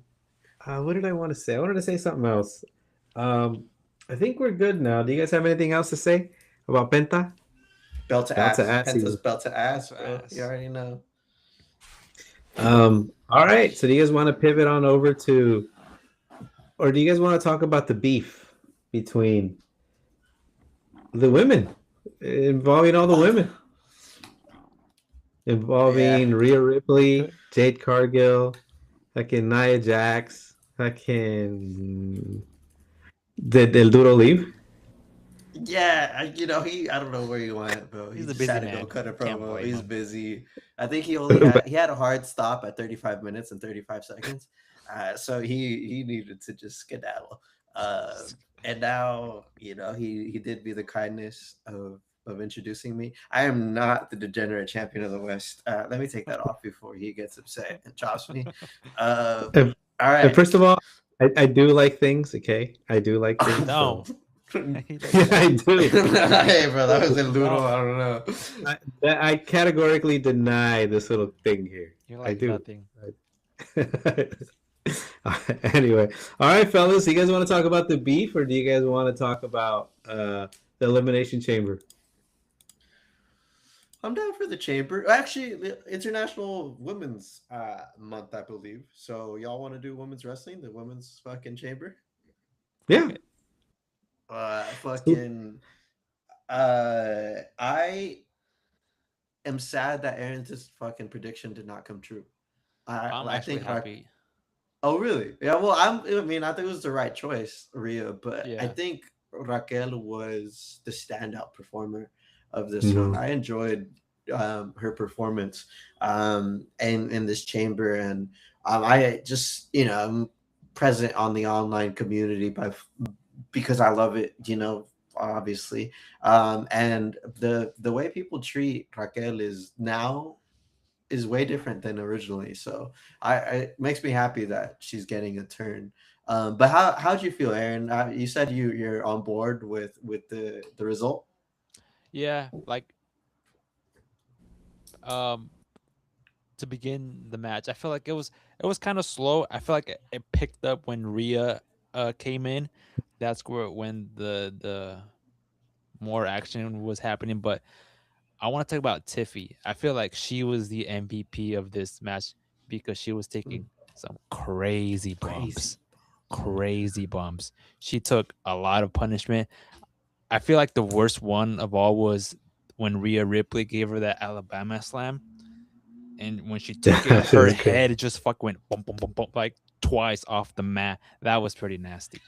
Speaker 2: what did I want to say? I wanted to say something else. I think we're good now. Do you guys have anything else to say about Penta?
Speaker 1: Belt to
Speaker 2: Belt to
Speaker 1: ass.
Speaker 2: ass
Speaker 1: Penta's
Speaker 2: season.
Speaker 1: belt to ass,
Speaker 3: That's
Speaker 1: bro. You
Speaker 3: ass.
Speaker 1: already know.
Speaker 2: All right. So do you guys want to pivot on over to, or do you guys want to talk about the beef between the women, involving all the women,
Speaker 1: Yeah.
Speaker 2: involving Rhea
Speaker 3: We
Speaker 2: Ripley,
Speaker 3: could.
Speaker 2: Jade Cargill, fucking Nia Jax, fucking did El Duro leave?
Speaker 1: Yeah, I don't know where he went, bro. He
Speaker 3: He's a
Speaker 1: just
Speaker 3: busy
Speaker 1: had to go
Speaker 3: man.
Speaker 1: cut a
Speaker 3: Can't
Speaker 1: promo.
Speaker 3: blame
Speaker 1: He's
Speaker 3: him.
Speaker 1: busy. I think
Speaker 2: But
Speaker 1: he had a hard stop at 35 minutes and 35 seconds. So he needed to just skedaddle. Uh, and now, he did me the kindness of introducing me. I am not the degenerate champion of the West. Let me take that off before he gets upset and chops me. Uh,
Speaker 2: and,
Speaker 1: all
Speaker 2: and
Speaker 1: right.
Speaker 2: first of all, I do like things. Okay, I do like
Speaker 3: He
Speaker 2: things.
Speaker 3: don't.
Speaker 2: So
Speaker 3: He does
Speaker 2: yeah, I
Speaker 3: not.
Speaker 2: do.
Speaker 1: Hey, bro, that was
Speaker 3: He
Speaker 1: in Ludo.
Speaker 3: don't.
Speaker 1: I don't know.
Speaker 2: I categorically deny this little thing here.
Speaker 3: You're
Speaker 2: I
Speaker 3: like
Speaker 2: do.
Speaker 3: nothing.
Speaker 2: Anyway, all right, fellas, you guys want to talk about the beef, or do you guys want to talk about the elimination chamber?
Speaker 1: I'm down for the chamber. Actually, the International Women's Month, I believe. So y'all want to do women's wrestling, the women's fucking chamber?
Speaker 2: Yeah.
Speaker 1: Fucking. I am sad that Aaron's fucking prediction did not come true.
Speaker 3: I'm
Speaker 1: I
Speaker 3: actually
Speaker 1: think
Speaker 3: happy.
Speaker 1: Oh, really? Yeah. Well, I mean, I think it was the right choice, Rhea, but I
Speaker 3: Yeah.
Speaker 1: think Raquel was the standout performer of this one.
Speaker 2: Mhm.
Speaker 1: I enjoyed her performance in this chamber, and I just I'm present on the online community because I love it. Obviously, and the way people treat Raquel is way different than originally. So it makes me happy that she's getting a turn. But how'd you feel, Aaron? You said you're on board with the result.
Speaker 3: Yeah. Like um to begin the match, I feel like it was kind of slow. I feel like it picked up when Rhea came in. That's where when the more action was happening. But I want to talk about Tiffy. I feel like she was the MVP of this match because she was
Speaker 1: Mm,
Speaker 3: taking some crazy
Speaker 1: crazy.
Speaker 3: bumps. Crazy bumps. She took a lot of punishment. I feel like the worst one of all was when Rhea Ripley gave her that Alabama slam. And when she took it,
Speaker 2: That shit
Speaker 3: her
Speaker 2: was crazy.
Speaker 3: head just fucking went bump, bump, bump, bump, like twice off the mat. That was pretty nasty.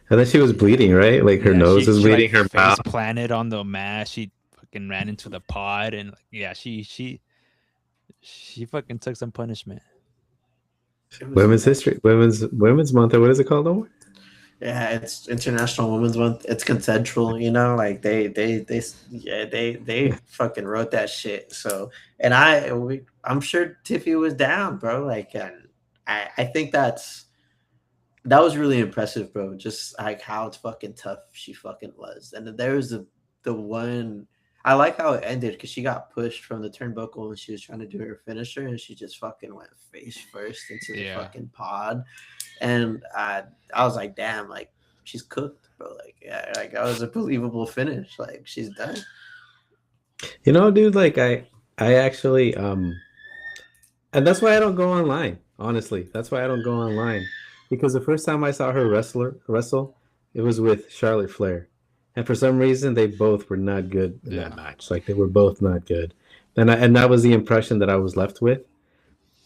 Speaker 2: And then she was bleeding, right? Like her
Speaker 3: Yeah,
Speaker 2: nose
Speaker 3: she
Speaker 2: was
Speaker 3: she
Speaker 2: bleeding,
Speaker 3: like
Speaker 2: her
Speaker 3: face
Speaker 2: mouth.
Speaker 3: planted on the mat. She fucking ran into the pod and like, yeah, she fucking took some punishment.
Speaker 1: It was
Speaker 2: Women's history, women's month. Or what is it called? No?
Speaker 1: Yeah, it's International Women's Month. It's consensual, like they fucking wrote that shit. So, and I'm sure Tiffy was down, bro. Like, and I think that was really impressive, bro. Just like how fucking tough she fucking was. And then there was the one I like how it ended because she got pushed from the turnbuckle and she was trying to do her finisher and she just fucking went face first into the
Speaker 3: Yeah.
Speaker 1: fucking pod. And I was like, damn, like she's cooked, bro. Like, yeah, like that was a believable finish. Like she's done.
Speaker 2: Dude, like I actually and that's why I don't go online. Honestly, that's why I don't go online because the first time I saw her wrestle, it was with Charlotte Flair, and for some reason they both were not good in that
Speaker 3: Yeah.
Speaker 2: match. Like they were both not good, and that was the impression that I was left with.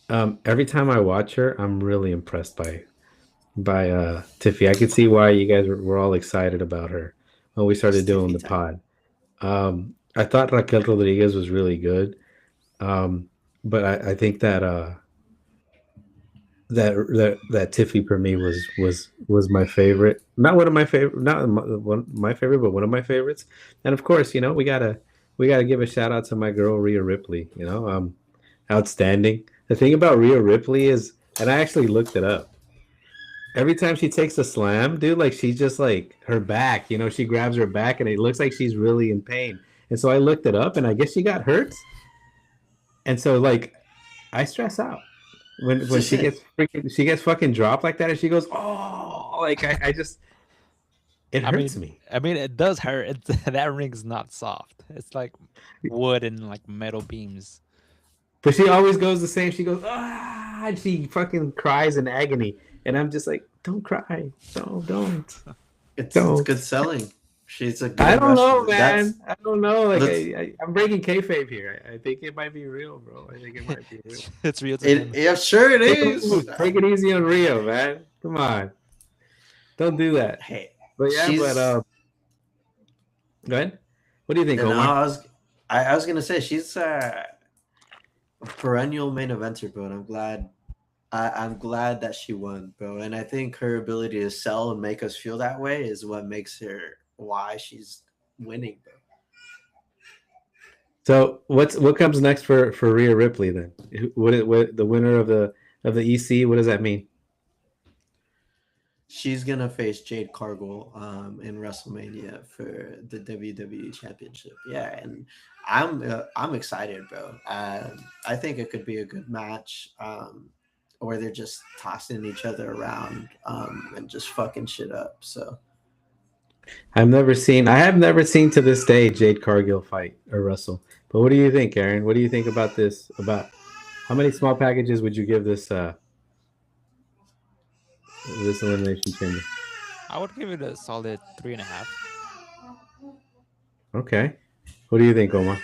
Speaker 2: Every time I watch her, I'm really impressed by Tiffy. I could see why you guys were all excited about her when we started
Speaker 1: It's
Speaker 2: doing
Speaker 1: Tiffy
Speaker 2: the
Speaker 1: time.
Speaker 2: pod. I thought Raquel Rodriguez was really good, but I think that Tiffy for me was my favorite. Not one of my favorite, not one my favorite, but one of my favorites. And of course, we gotta give a shout out to my girl Rhea Ripley. Outstanding. The thing about Rhea Ripley is, and I actually looked it up. Every time she takes a slam, dude, like she just like her back, she grabs her back and it looks like she's really in pain. And so I looked it up and I guess she got hurt. And so like I stress out when she gets fucking dropped like that and she goes, oh, like I just It
Speaker 3: I
Speaker 2: hurts
Speaker 3: mean,
Speaker 2: me.
Speaker 3: it does hurt. That ring's not soft. It's like wood and like metal beams.
Speaker 2: But she always goes the same. She goes, ah, and she fucking cries in agony. And I'm just like, don't cry. No,
Speaker 1: It's
Speaker 2: don't.
Speaker 1: good selling. She's a
Speaker 2: I
Speaker 1: good
Speaker 2: don't know,
Speaker 1: wrestler.
Speaker 2: man. I don't know. Like,
Speaker 1: That's
Speaker 2: I'm breaking kayfabe here. I think it might be real, bro. I think it might be real.
Speaker 3: It's real to
Speaker 1: it.
Speaker 3: him.
Speaker 1: Yeah, sure it is.
Speaker 2: Take it easy on Rio, man. Come on. Don't do that.
Speaker 1: Hey,
Speaker 2: But yeah,
Speaker 1: she's.
Speaker 2: go ahead. What do you think,
Speaker 1: And
Speaker 2: Omar?
Speaker 1: I was gonna say she's a perennial main eventer, bro. And I'm glad that she won, bro. And I think her ability to sell and make us feel that way is what makes her why she's winning, bro.
Speaker 2: So what comes next for Rhea Ripley then? What the winner of the EC? What does that mean?
Speaker 1: She's gonna face Jade Cargill in WrestleMania for the WWE Championship. Yeah, and I'm excited, bro. I think it could be a good match where they're just tossing each other around and just fucking shit up. So
Speaker 2: I have never seen to this day Jade Cargill fight or wrestle. But what do you think, Aaron? What do you think about this? About how many small packages would you give this elimination chamber?
Speaker 3: I would give it a solid 3.5.
Speaker 2: Okay. What do you think, Omar?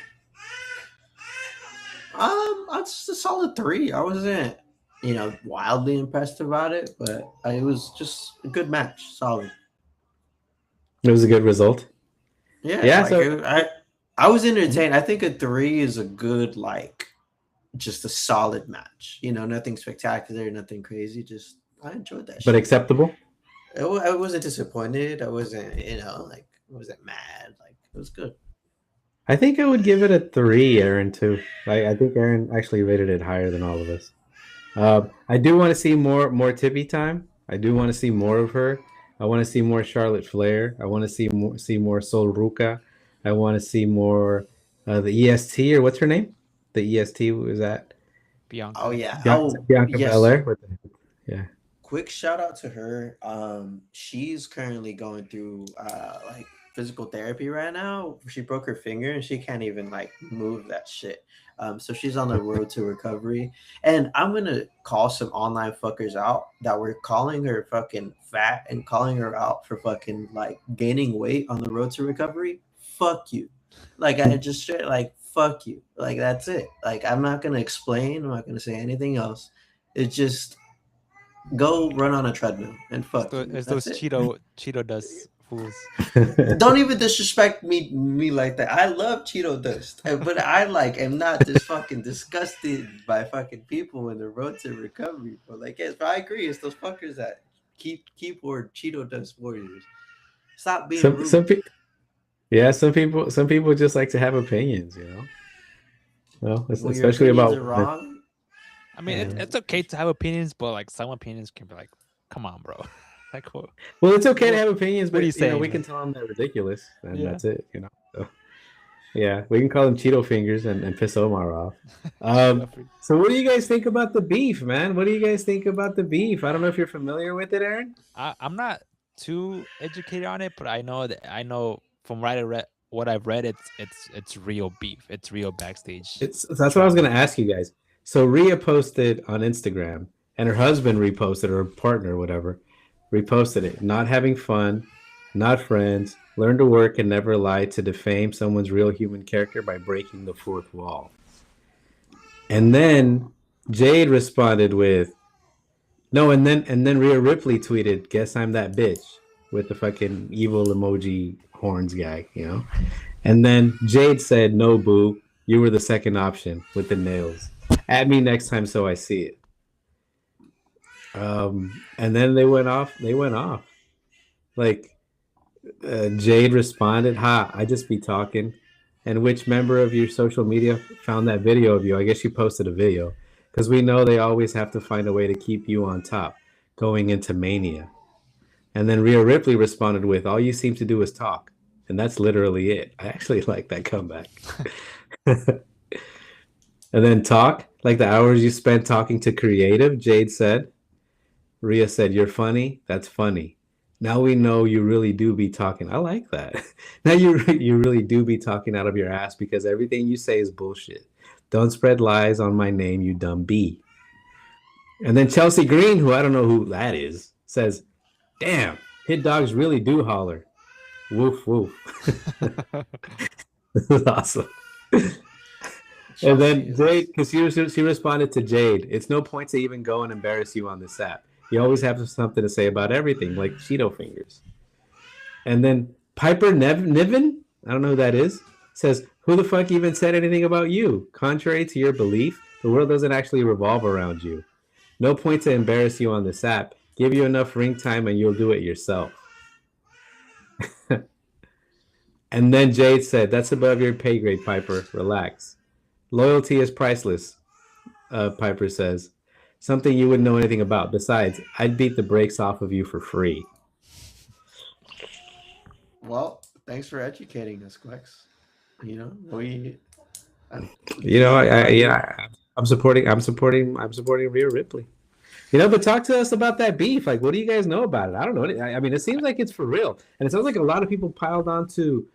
Speaker 1: it's a solid 3. I wasn't wildly impressed about it, but it was just a good match, solid.
Speaker 2: It was a good result.
Speaker 1: Yeah, like I was entertained. I think a 3 is a good just a solid match. Nothing spectacular, nothing crazy. Just I enjoyed that.
Speaker 2: But
Speaker 1: shit.
Speaker 2: acceptable.
Speaker 1: I wasn't disappointed. I wasn't I wasn't mad. Like it was good.
Speaker 2: I think I would give it a 3, Aaron, too. I think Aaron actually rated it higher than all of us. I do want to see more Tippy time. I do want to see more of her. I want to see more Charlotte Flair. I want to see more Sol Ruca. I want to see more the EST, or what's her name? The EST was that
Speaker 3: Bianca.
Speaker 1: Oh yeah.
Speaker 2: Bianca
Speaker 1: Yes.
Speaker 2: Belair. Yeah.
Speaker 1: Quick shout out to her. She's currently going through physical therapy right now. She broke her finger and she can't even move that shit. So she's on the road to recovery. And I'm gonna call some online fuckers out that were calling her fucking fat and calling her out for fucking gaining weight on the road to recovery. Fuck you. I just straight fuck you. That's it. I'm not gonna explain. I'm not gonna say anything else. It's just go run on a treadmill and fuck you.
Speaker 3: It's
Speaker 1: That's
Speaker 3: those
Speaker 1: it.
Speaker 3: Cheeto dust fools.
Speaker 1: Don't even disrespect me like that. I love Cheeto dust, but I am not this fucking disgusted by fucking people in the road to recovery. But yes, but I agree. It's those fuckers that keyboard Cheeto dust warriors. Stop being rude.
Speaker 2: some people just like to have opinions, Well, especially about
Speaker 1: wrong.
Speaker 3: I mean, it's okay to have opinions, but some opinions can be come on, bro. What?
Speaker 2: Well, it's okay to have opinions, but we can tell them they're ridiculous, and that's it. So, yeah, we can call them Cheeto fingers and piss Omar off. So, what do you guys think about the beef, man? What do you guys think about the beef? I don't know if you're familiar with it, Aaron.
Speaker 3: I'm not too educated on it, but I know from what I've read, it's real beef. It's real backstage.
Speaker 2: That's what I was going to ask you guys. So Rhea posted on Instagram, and her husband reposted, or partner, or whatever, reposted it. Not having fun, not friends. Learn to work and never lie to defame someone's real human character by breaking the fourth wall. And then Jade responded with, no, and then Rhea Ripley tweeted, "Guess I'm that bitch," with the fucking evil emoji horns guy, And then Jade said, "No, boo, you were the second option," with the nails. At me next time so I see it. And then they went off. Jade responded, "Ha, I just be talking." And which member of your social media found that video of you? I guess you posted a video. Because we know they always have to find a way to keep you on top going into Mania. And then Rhea Ripley responded with, "All you seem to do is talk." And that's literally it. I actually like that comeback. And then talk, like the hours you spent talking to creative, Jade said. Rhea said, "You're funny. That's funny. Now we know you really do be talking. I like that. Now you really do be talking out of your ass because everything you say is bullshit. Don't spread lies on my name, you dumb bee. And then Chelsea Green, who I don't know who that is, says, "Damn, hit dogs really do holler. Woof woof." This is awesome. And
Speaker 1: Chelsea
Speaker 2: then
Speaker 1: is.
Speaker 2: Jade, because she responded to Jade, "It's no point to even go and embarrass you on this app. You always have something to say about everything, like Cheeto fingers." And then Piper Niven, I don't know who that is, says, "Who the fuck even said anything about you? Contrary to your belief, the world doesn't actually revolve around you. No point to embarrass you on this app. Give you enough ring time and you'll do it yourself." And then Jade said, "That's above your pay grade, Piper. Relax. Loyalty is priceless," Piper says. "Something you wouldn't know anything about. Besides, I'd beat the brakes off of you for free."
Speaker 1: Well, thanks for educating us, Quex. You know, we
Speaker 2: You know,
Speaker 1: are you?
Speaker 2: I'm supporting Rhea Ripley. You know, but talk to us about that beef. Like, what do you guys know about it? I don't know. I mean, it seems like it's for real, and it sounds like a lot of people piled on to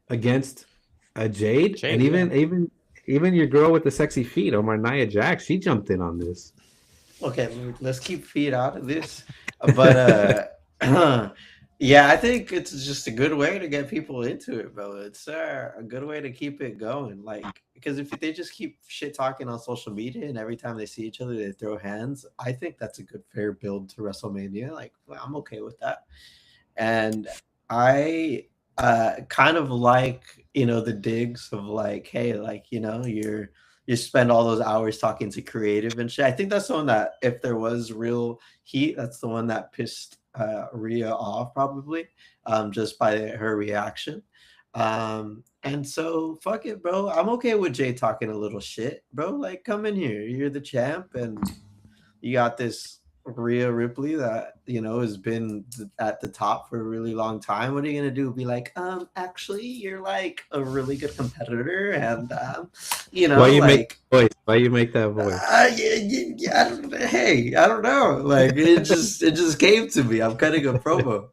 Speaker 2: against a Jade, and
Speaker 3: Jade, yeah.
Speaker 2: even your girl with the sexy feet, Omar Nia Jax, she jumped in on this.
Speaker 1: Okay, let's keep feet out of this. But yeah, I think it's just a good way to get people into it, bro. It's a good way to keep it going. Like, because if they just keep shit talking on social media and every time they see each other they throw hands, I think that's a good fair build to WrestleMania. Like, well, I'm okay with that. And I kind of like, the digs of like, hey, like, you spend all those hours talking to creative and shit. I think that's the one that, if there was real heat, that's the one that pissed Rhea off probably, just by her reaction. And so fuck it, bro. I'm okay with Jay talking a little shit, bro. Like, come in here. You're the champ, and you got this Rhea Ripley that has been at the top for a really long time. What are you gonna do? Be like, actually, you're like a really good competitor, and
Speaker 2: Why you make
Speaker 1: like,
Speaker 2: that voice? Why you make that voice?
Speaker 1: yeah, yeah, hey, I don't know. Like, it just came to me. I'm cutting a promo,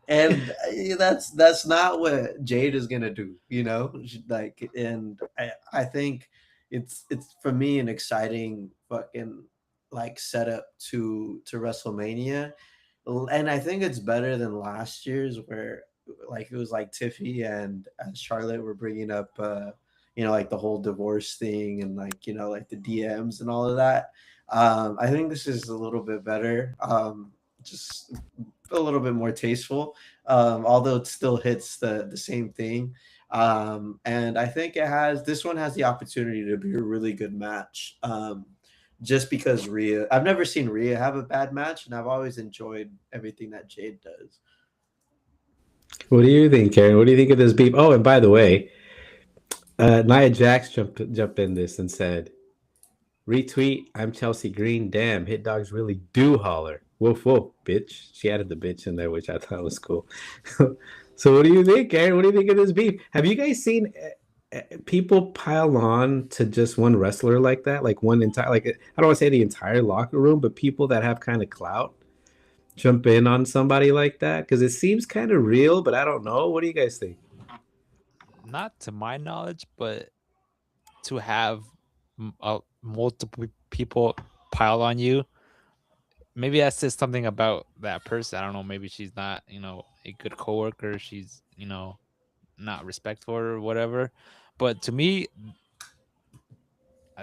Speaker 1: and that's not what Jade is gonna do. Like, and I think it's for me an exciting fucking like setup to WrestleMania, and I think it's better than last year's where like it was like Tiffy and Charlotte were bringing up like the whole divorce thing and like like the DMs and all of that. I think this is a little bit better. Just a little bit more tasteful, although it still hits the same thing. And I think this one has the opportunity to be a really good match. Just because I've never seen Rhea have a bad match, and I've always enjoyed everything that Jade does.
Speaker 2: What do you think, Karen? What do you think of this beef? Oh, and by the way, Nia Jax jumped in this and said, "Retweet, I'm Chelsea Green. Damn, hit dogs really do holler. Woof woof, bitch." She added the bitch in there, which I thought was cool. So, what do you think, Karen? What do you think of this beef? Have you guys seen people pile on to just one wrestler like that? Like one entire, like, I don't want to say the entire locker room, but people that have kind of clout jump in on somebody like that? Because it seems kind of real, but I don't know. What do you guys think?
Speaker 3: Not to my knowledge, but to have multiple people pile on you, maybe that says something about that person. I don't know. Maybe she's not, a good coworker. She's, not respectful or whatever. But to me,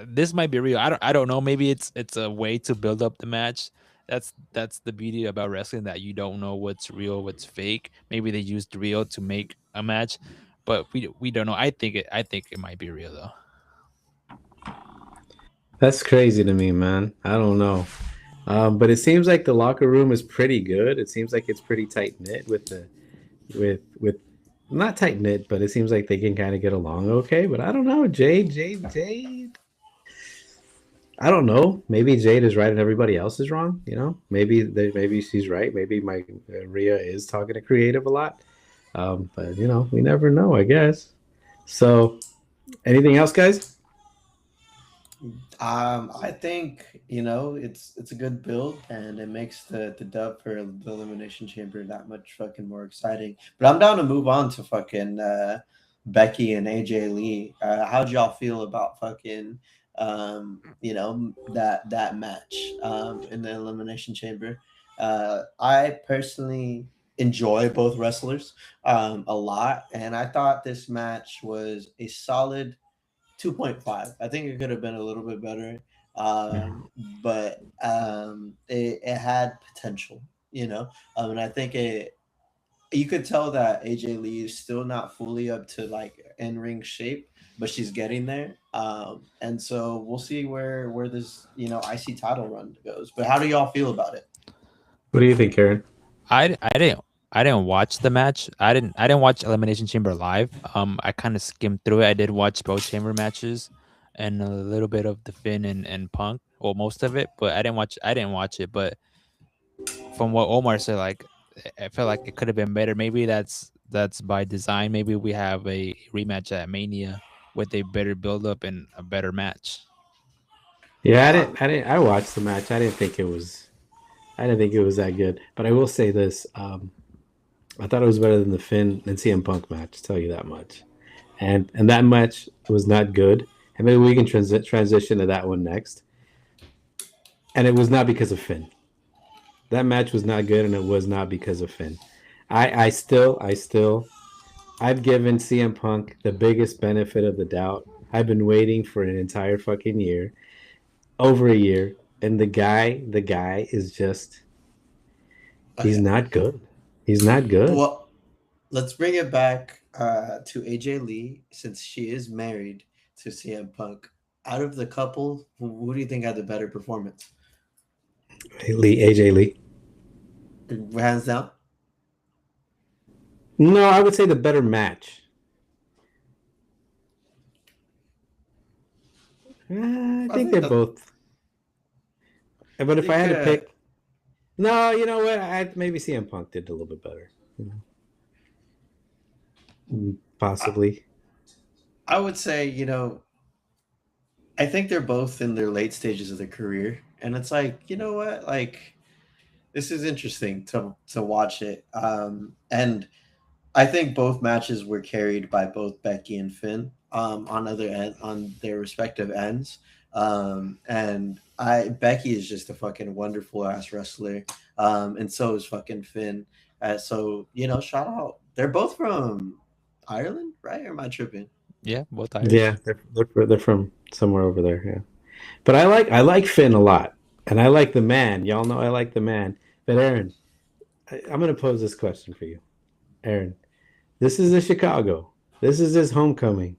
Speaker 3: this might be real. I don't know. Maybe it's a way to build up the match. That's the beauty about wrestling, that you don't know what's real, what's fake. Maybe they used real to make a match, but we don't know. I think it might be real though.
Speaker 2: That's crazy to me, man. I don't know. But it seems like the locker room is pretty good. It seems like it's pretty tight knit with not tight knit, but it seems like they can kind of get along okay. But I don't know, Jade. I don't know. Maybe Jade is right and everybody else is wrong. Maybe she's right. Maybe my Rhea is talking to creative a lot. But we never know, I guess. So, anything else, guys?
Speaker 1: I think it's a good build, and it makes the dub for the Elimination Chamber that much fucking more exciting. But I'm down to move on to fucking Becky and AJ Lee. How'd y'all feel about fucking that match in the Elimination Chamber? I personally enjoy both wrestlers a lot, and I thought this match was a solid 2.5. I think it could have been a little bit better. But it had potential, and I think you could tell that AJ Lee is still not fully up to like in ring shape, but she's getting there. And so we'll see where this IC title run goes. But how do y'all feel about it?
Speaker 2: What do you think, Karen?
Speaker 3: I didn't watch the match. I didn't watch Elimination Chamber live. I kind of skimmed through it. I did watch both chamber matches and a little bit of the Finn and Punk, well, most of it, but I didn't watch it. But from what Omar said, like I felt like it could have been better. Maybe that's by design. Maybe we have a rematch at Mania with a better build up and a better match.
Speaker 2: Yeah,
Speaker 1: Um,
Speaker 2: I watched the match. I didn't think it was that good. But I will say this: I thought it was better than the Finn and CM Punk match. Tell you that much. And that match was not good. And maybe we can transition to that one next. And it was not because of Finn. That match was not good, and it was not because of Finn. I've given CM Punk the biggest benefit of the doubt. I've been waiting for an entire fucking year, over a year, and the guy is just, he's
Speaker 1: okay.
Speaker 2: not good. He's not good.
Speaker 1: Well, let's bring it back to AJ Lee since she is married to CM Punk. Out of the couple, who do you think had the better performance?
Speaker 2: Lee, AJ Lee.
Speaker 1: Hands down.
Speaker 2: No, I would say the better match. I
Speaker 1: I
Speaker 2: think
Speaker 1: think
Speaker 2: they're
Speaker 1: that
Speaker 2: both. But
Speaker 1: I
Speaker 2: if I
Speaker 1: think
Speaker 2: had to pick, no, you know what? I maybe CM Punk did a little bit better.
Speaker 1: I,
Speaker 2: Possibly.
Speaker 1: I would say I think they're both in their late stages of their career, and it's like what, like this is interesting to watch it. And I think both matches were carried by both Becky and Finn on their respective ends. And I Becky is just a fucking wonderful ass wrestler, and so is fucking Finn. So shout out. They're both from Ireland, right? Or am I tripping?
Speaker 3: Yeah, both
Speaker 2: Yeah,
Speaker 3: Irish.
Speaker 2: they're from somewhere over there. Yeah, but I like Finn a lot, and I like the man. Y'all know I like the man. But Aaron, I'm gonna pose this question for you, Aaron. This is the Chicago. This is his homecoming.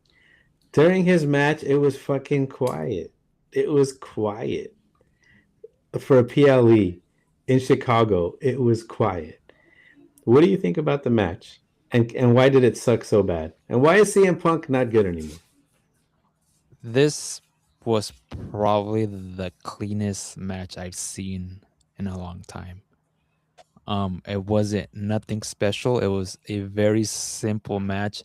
Speaker 2: During his match, it was fucking quiet. It was quiet for a PLE in Chicago. It was quiet. What do you think about the match? And why did it suck so bad? And why is CM Punk not good anymore?
Speaker 3: This was probably the cleanest match I've seen in a long time. It wasn't nothing special. It was a very simple match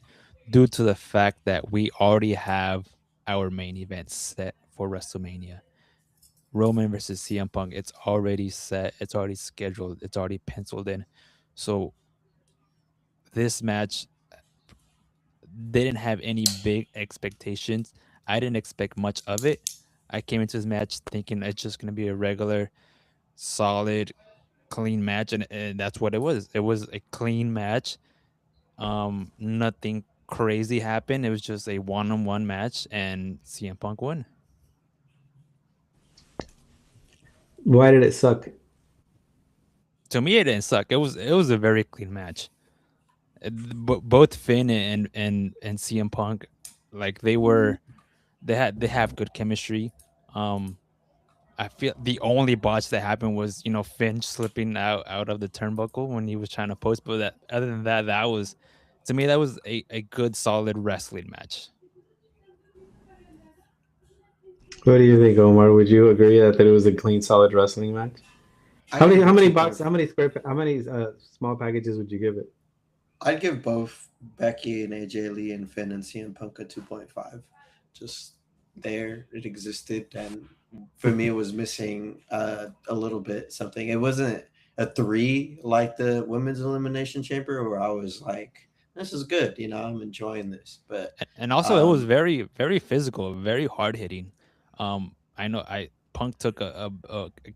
Speaker 3: due to the fact that we already have our main event set for WrestleMania. Roman versus CM Punk. It's already set. It's already scheduled. It's already penciled in. So this match didn't have any big expectations. I didn't expect much of it. I came into this match thinking it's just gonna be a regular, solid, clean match, and that's what it was. It was a clean match. Nothing crazy happened. It was just a one-on-one match, and CM Punk won.
Speaker 2: Why did it suck?
Speaker 3: To me, it didn't suck. It was a very clean match. Both Finn and CM Punk, like they have good chemistry. Um, I feel the only botch that happened was Finn slipping out of the turnbuckle when he was trying to post. But that other than that, that was to me that was a good solid wrestling match.
Speaker 2: What do you think, Omar? Would you agree that it was a clean, solid wrestling match?
Speaker 1: I
Speaker 2: How many
Speaker 1: give
Speaker 2: how
Speaker 1: it
Speaker 2: many
Speaker 1: two point.
Speaker 2: boxes? How many square? How many small packages would you give it?
Speaker 1: I'd give both Becky and AJ Lee and Finn and CM Punk a 2.5. Just there. It existed, and for me, it was missing a little bit something. It wasn't a three like the women's elimination chamber, where I was like, "This is good," I'm enjoying this. But
Speaker 3: And also it was
Speaker 1: um,
Speaker 3: very physical, very hard hitting. I know I Punk took a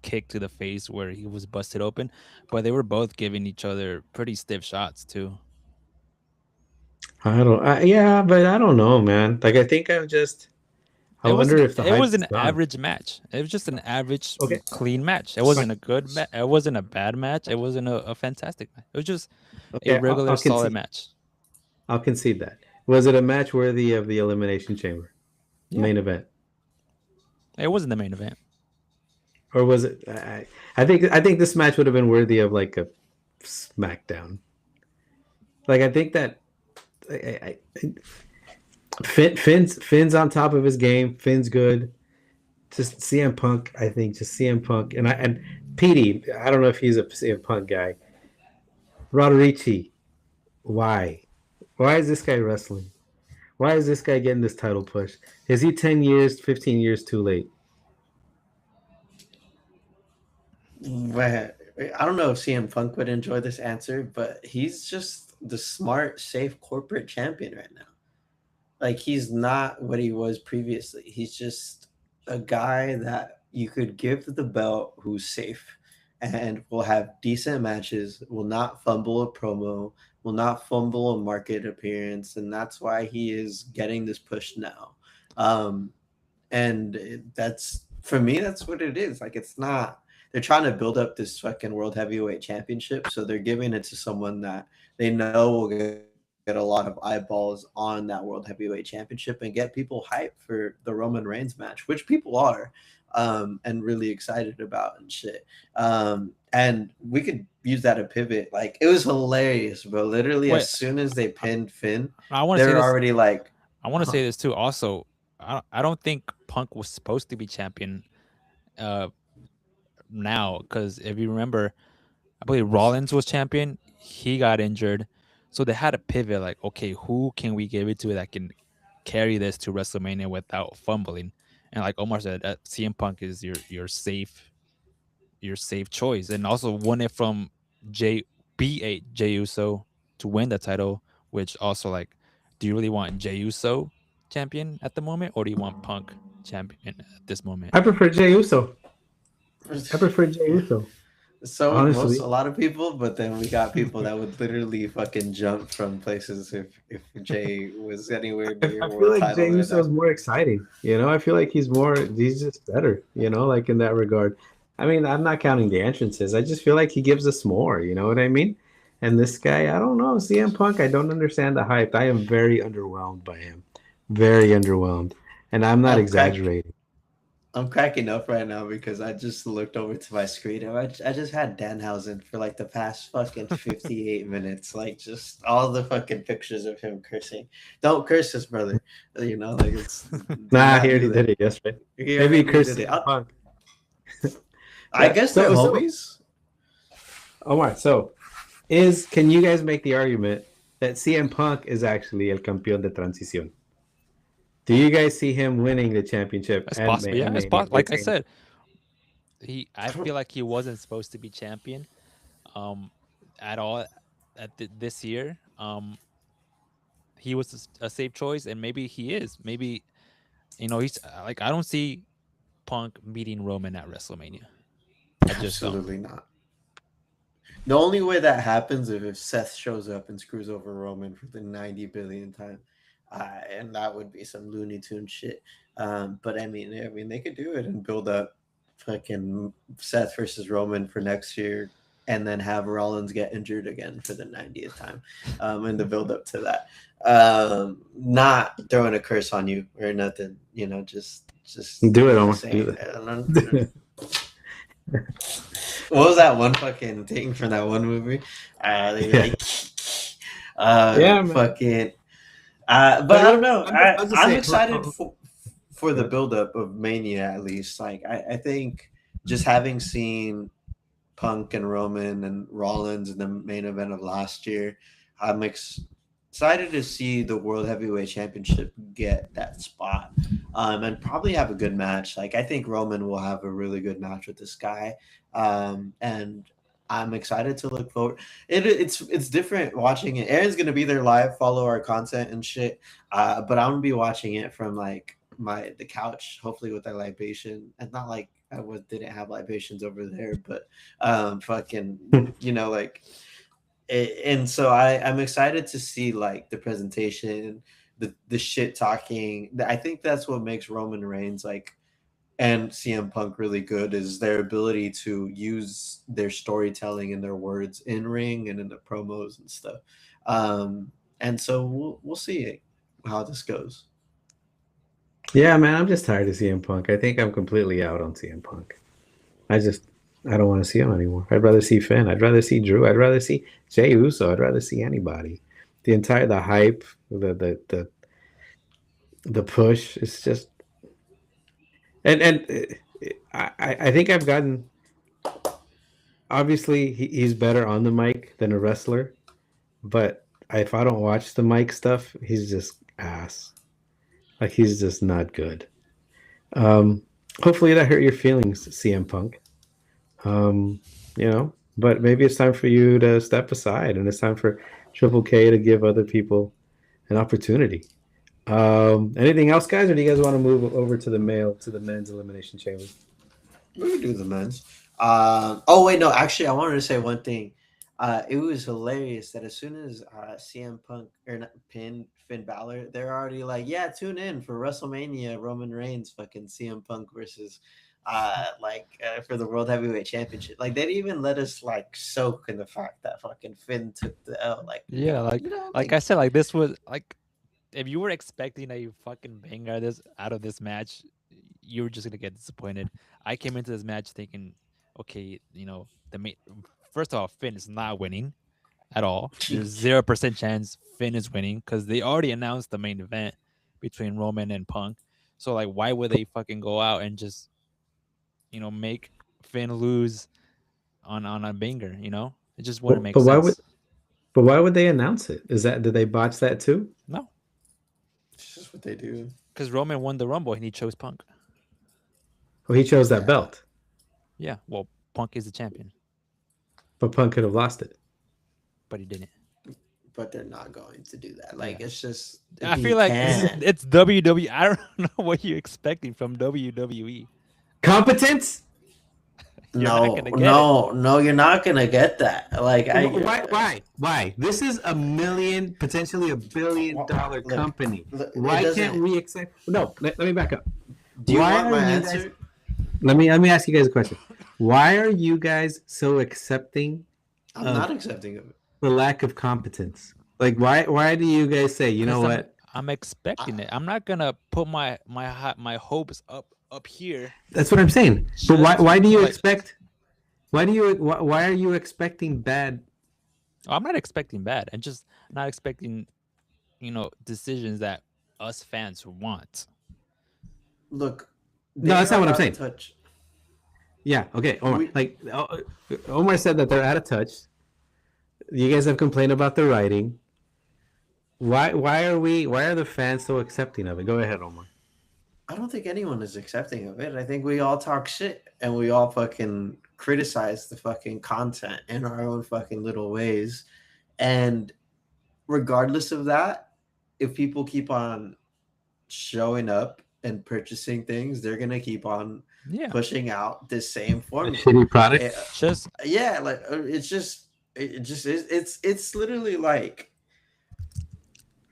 Speaker 3: kick to the face where he was busted open, but they were both giving each other pretty stiff shots too.
Speaker 2: Yeah, but I don't know, man. Like, I think I'm just. I wonder if the
Speaker 3: It
Speaker 2: hype
Speaker 3: was
Speaker 2: is
Speaker 3: an
Speaker 2: gone.
Speaker 3: average match. It was just an average
Speaker 2: Okay,
Speaker 3: clean match. It
Speaker 2: fine.
Speaker 3: wasn't a it wasn't a bad match. It wasn't a fantastic match. It was just a
Speaker 2: Okay,
Speaker 3: regular
Speaker 2: I'll
Speaker 3: solid
Speaker 2: concede.
Speaker 3: match.
Speaker 2: I'll concede that. Was it a match worthy of the Elimination Chamber
Speaker 3: Yeah.
Speaker 2: main event,
Speaker 3: It wasn't the main event.
Speaker 2: or was it? I think this match would have been worthy of like a SmackDown. Like, I think that Finn's on top of his game. Finn's good. Just CM Punk, I think. Just CM Punk and Petey. I don't know if he's a CM Punk guy. Roderici, why? Why is this guy wrestling? Why is this guy getting this title push? Is he 10 years, 15 years too late?
Speaker 1: I don't know if CM Punk would enjoy this answer, but he's just the smart, safe corporate champion right now. Like he's not what he was previously. He's just a guy that you could give the belt who's safe and will have decent matches, will not fumble a promo, will not fumble a market appearance, and that's why he is getting this push now. Um, that's for me. That's what it is. Like it's not. They're trying to build up this fucking world heavyweight championship, so they're giving it to someone that they know will get a lot of eyeballs on that world heavyweight championship and get people hyped for the Roman Reigns match, which people are, and really excited about and shit. And we could use that to pivot. Like it was hilarious, but literally
Speaker 3: Wait,
Speaker 1: as soon as they pinned Finn,
Speaker 3: I want to say
Speaker 1: they're
Speaker 3: this.
Speaker 1: already like,
Speaker 3: I want to say this too. Also, I don't think Punk was supposed to be champion uh now because if you remember, I believe Rollins was champion. He got injured, so they had to pivot. Like, okay, who can we give it to that can carry this to WrestleMania without fumbling? And like Omar said, CM Punk is your safe choice, and also won it from J B8 Jey Uso to win the title. Which also like, do you really want Jey Uso champion at the moment, or do you want Punk champion at this moment?
Speaker 2: I prefer Jey Uso. I prefer Jey
Speaker 1: yeah.
Speaker 2: Uso.
Speaker 1: So would most
Speaker 2: Honestly,
Speaker 1: a lot of people, but then we got people that would literally fucking jump from places if Jay was anywhere near
Speaker 2: I feel
Speaker 1: world
Speaker 2: like Jey
Speaker 1: title right
Speaker 2: Uso
Speaker 1: now.
Speaker 2: is more exciting. I feel like he's just better. Like in that regard. I mean, I'm not counting the entrances. I just feel like he gives us more. You know what I mean? And this guy, I don't know, CM Punk. I don't understand the hype. I am very underwhelmed by him. Very underwhelmed, and I'm not
Speaker 1: I'm crack
Speaker 2: exaggerating.
Speaker 1: I'm cracking up right now because I just looked over to my screen and I just had Danhausen for like the past fucking 58 minutes. Like just all the fucking pictures of him cursing. Don't curse his brother. Like it's do
Speaker 2: Nah, he
Speaker 1: not
Speaker 2: already
Speaker 1: do
Speaker 2: did
Speaker 1: that.
Speaker 2: it yesterday.
Speaker 1: He
Speaker 2: Maybe he
Speaker 1: already
Speaker 2: cursed
Speaker 1: did it.
Speaker 2: CM Punk.
Speaker 1: I
Speaker 2: Yeah.
Speaker 1: guess they're
Speaker 2: So
Speaker 1: homies.
Speaker 2: Omar, can you guys make the argument that CM Punk is actually el campeón de transición? Do you guys see him winning the championship
Speaker 3: That's
Speaker 2: at
Speaker 3: possible. Yeah, it's
Speaker 2: Mania,
Speaker 3: possible. Like I
Speaker 2: retaining?
Speaker 3: said, I feel like he wasn't supposed to be champion um at all this year. He was a safe choice, and maybe he is. Maybe he's like, I don't see Punk meeting Roman at WrestleMania. I just don't.
Speaker 1: Absolutely not. The only way that happens is if Seth shows up and screws over Roman for the 90 billion time, and that would be some Looney Tune shit. But I mean, they could do it and build up fucking Seth versus Roman for next year, and then have Rollins get injured again for the 90th time, and the build up to that. Not throwing a curse on you or nothing, just
Speaker 2: Do it, Omar. Do
Speaker 1: saying.
Speaker 2: it.
Speaker 1: What was that one fucking thing from that one movie? They were
Speaker 2: Yeah,
Speaker 1: like,
Speaker 2: yeah, man.
Speaker 1: fucking. But
Speaker 2: But
Speaker 1: I
Speaker 2: yeah,
Speaker 1: don't know.
Speaker 2: I'm just
Speaker 1: I'm
Speaker 2: saying.
Speaker 1: excited for the
Speaker 2: Yeah.
Speaker 1: buildup of Mania at least. Like I think just having seen Punk and Roman and Rollins in the main event of last year, I'm excited to see the World Heavyweight Championship get that spot, and probably have a good match. Like I think Roman will have a really good match with this guy, and I'm excited to look forward. It's different watching it. Aaron's gonna be there live, follow our content and shit. But I'm gonna be watching it from like the couch, hopefully with a libation. It's not like didn't have libations over there, but fucking like and so I'm excited to see like the presentation, the shit talking. I think that's what makes Roman Reigns like and CM Punk really good is their ability to use their storytelling and their words in ring and in the promos and stuff. And so we'll see how this goes.
Speaker 2: Yeah, man, I'm just tired of CM Punk. I think I'm completely out on CM Punk. I don't want to see him anymore. I'd rather see Finn. I'd rather see Drew. I'd rather see Jey Uso. I'd rather see anybody. The hype, the push. It's just and I think I've gotten. Obviously, he's better on the mic than a wrestler, but if I don't watch the mic stuff, he's just ass. Like he's just not good. Hopefully that hurt your feelings, CM Punk. Um, but maybe it's time for you to step aside, and it's time for Triple K to give other people an opportunity. Anything else, guys, or do you guys want to move over to the men's elimination chamber?
Speaker 1: We can do the men's. Oh wait, no. Actually, I wanted to say one thing. It was hilarious that as soon as CM Punk or not, Finn Balor, they're already like, yeah, tune in for WrestleMania, Roman Reigns, fucking CM Punk versus, for the World Heavyweight Championship. Like they didn't even let us like soak in the fact that fucking Finn took the L. Like
Speaker 3: Yeah, like I said, like this was like if you were expecting a fucking bang out of this match, you were just gonna get disappointed. I came into this match thinking, okay, the main first of all, Finn is not winning at all. There's 0% chance Finn is winning because they already announced the main event between Roman and Punk. So like, why would they fucking go out and just make Finn lose on a banger? It just wouldn't make
Speaker 2: But
Speaker 3: sense.
Speaker 2: why would they announce it? Did they botch that too?
Speaker 3: No,
Speaker 1: it's just what they do.
Speaker 3: because Roman won the Rumble and he chose Punk.
Speaker 2: Well, he chose that belt,
Speaker 3: Yeah, well, Punk is the champion,
Speaker 2: but Punk could have lost it.
Speaker 3: but he didn't.
Speaker 1: But they're not going to do that. Like it's just.
Speaker 3: I feel like it's WWE. I don't know what you're expecting from WWE.
Speaker 2: Competence?
Speaker 1: No, you're not gonna get that. Like,
Speaker 2: Why? This is potentially $1 billion company. Why can't we accept? No, let me back up.
Speaker 1: Do you want my answer?
Speaker 2: Let me ask you guys a question. Why are you guys so accepting?
Speaker 1: I'm not accepting of it.
Speaker 2: The lack of competence. Like, why do you guys say, you know what?
Speaker 3: I'm expecting it. I'm not gonna put my hopes up here.
Speaker 2: That's what I'm saying. But why do you expect? Why are you expecting bad?
Speaker 3: I'm not expecting bad. I'm just not expecting, decisions that us fans want.
Speaker 1: Look,
Speaker 2: no, that's not what I'm saying.
Speaker 1: Touch.
Speaker 2: Yeah. Okay. Omar, Omar said that they're out of touch. You guys have complained about the writing. Why are the fans so accepting of it? Go ahead, Omar.
Speaker 1: I don't think anyone is accepting of it. I think we all talk shit and we all fucking criticize the fucking content in our own fucking little ways. And regardless of that, if people keep on showing up and purchasing things, they're gonna keep on pushing out the same format.
Speaker 2: Shitty product.
Speaker 1: It's literally like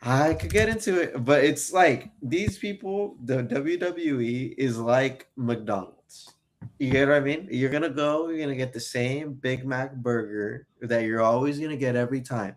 Speaker 1: I could get into it, but it's like these people, the WWE is like McDonald's. You get what I mean? You're gonna get the same Big Mac burger that you're always gonna get every time.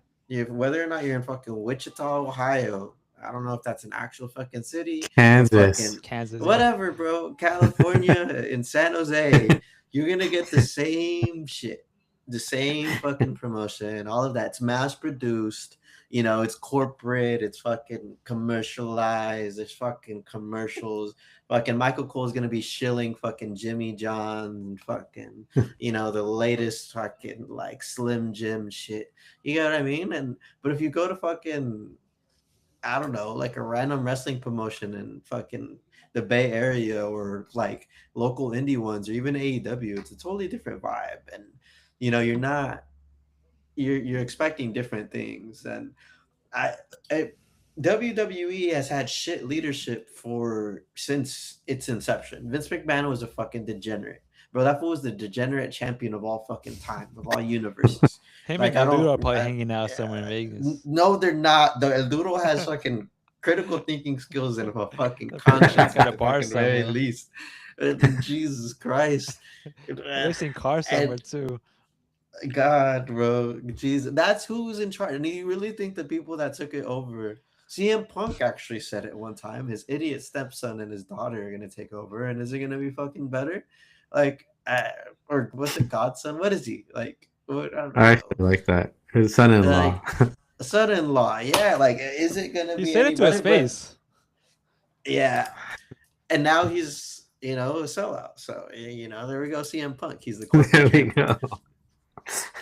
Speaker 1: Whether or not you're in fucking Wichita, Ohio, I don't know if that's an actual fucking city.
Speaker 2: Kansas,
Speaker 1: whatever, bro. California, in San Jose, you're gonna get the same shit, the same fucking promotion, all of that's mass produced. it's corporate, it's fucking commercialized, there's fucking commercials. Fucking Michael Cole's gonna be shilling fucking Jimmy John and fucking, the latest fucking like Slim Jim shit. You know what I mean? And but if you go to fucking, I don't know, like a random wrestling promotion in fucking the Bay Area or like local indie ones or even AEW, it's a totally different vibe. And you're not you're expecting different things. And I, I WWE has had shit leadership for since its inception. Vince McMahon was a fucking degenerate. Bro, that fool was the degenerate champion of all fucking time, of all universes.
Speaker 3: Him and
Speaker 1: Like
Speaker 3: El Duro are probably hanging out somewhere in Vegas.
Speaker 1: no, they're not. The El Duro has fucking critical thinking skills and a fucking conscience
Speaker 3: Got
Speaker 1: at
Speaker 3: a
Speaker 1: the
Speaker 3: bar
Speaker 1: fucking very
Speaker 3: somewhere.
Speaker 1: least. Jesus Christ.
Speaker 3: Racing cars somewhere
Speaker 1: And
Speaker 3: too.
Speaker 1: God, bro, Jesus, that's who's in charge. And you really think the people that took it over? CM Punk actually said it one time. His idiot stepson and his daughter are gonna take over, and is it gonna be fucking better? Like, or what's it, godson? What is he like? What, I don't
Speaker 2: I
Speaker 1: know.
Speaker 2: actually like that. His son-in-law.
Speaker 1: Like, son-in-law, yeah. Like, is it gonna
Speaker 3: He
Speaker 1: be
Speaker 3: said
Speaker 1: any
Speaker 3: it to his
Speaker 1: better? But
Speaker 3: face.
Speaker 1: yeah, and now he's a sellout. So there we go. CM Punk. He's the
Speaker 2: There
Speaker 1: corporate
Speaker 2: we
Speaker 1: champion.
Speaker 2: go.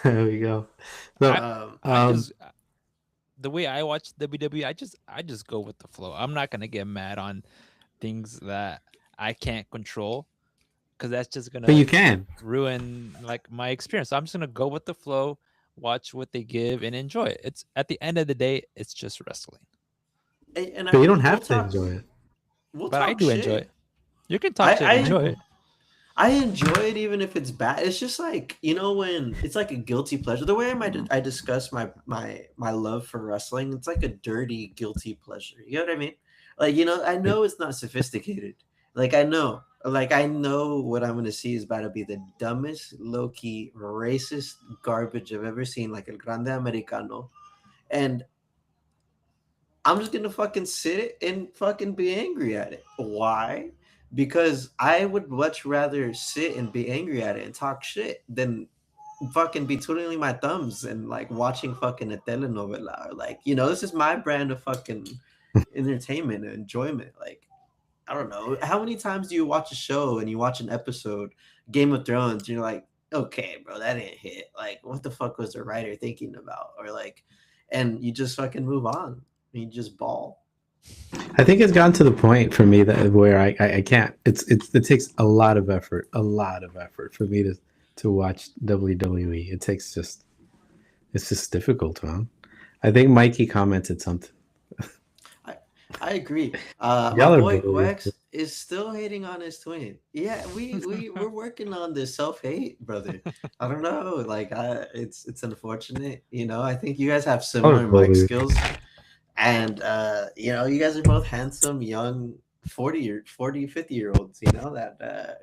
Speaker 2: There we go. So,
Speaker 3: I just the way I watch WWE, I just go with the flow. I'm not gonna get mad on things that I can't control because that's just
Speaker 2: but you
Speaker 3: gonna
Speaker 2: can.
Speaker 3: ruin like my experience. So I'm just gonna go with the flow, watch what they give, and enjoy it. It's at the end of the day, it's just wrestling.
Speaker 1: And
Speaker 2: But you don't
Speaker 1: we'll
Speaker 2: have to
Speaker 1: talk.
Speaker 2: enjoy it.
Speaker 1: We'll
Speaker 3: But I
Speaker 1: talk
Speaker 3: do
Speaker 1: shit.
Speaker 3: enjoy it. You can talk shit and enjoy it.
Speaker 1: I enjoy it even if it's bad. It's just like when it's like a guilty pleasure. The way I discuss my love for wrestling, it's like a dirty guilty pleasure. You know what I mean? Like I know it's not sophisticated. Like I know what I'm gonna see is about to be the dumbest, low key, racist garbage I've ever seen, like El Grande Americano, and I'm just gonna fucking sit and fucking be angry at it. Why? Because I would much rather sit and be angry at it and talk shit than fucking be twiddling my thumbs and like watching fucking a telenovela or like this is my brand of fucking entertainment and enjoyment. Like I don't know how many times do you watch a show and you watch an episode, Game of Thrones, and you're like, okay, bro, that didn't hit. Like, what the fuck was the writer thinking about? Or like, and you just fucking move on. You just ball.
Speaker 2: I think it's gotten to the point for me that where I can't. It takes a lot of effort for me to watch WWE. It's just difficult, man. I think Mikey commented something.
Speaker 1: I agree.
Speaker 2: Y'all
Speaker 1: My
Speaker 2: are
Speaker 1: boy
Speaker 2: bullies.
Speaker 1: Gwex is still hating on his twin. Yeah, we're working on this self-hate, brother. I don't know. Like it's unfortunate. I think you guys have
Speaker 2: Y'all are
Speaker 1: similar mic
Speaker 2: bullies.
Speaker 1: skills. And you guys are both handsome, young 50-year-olds, that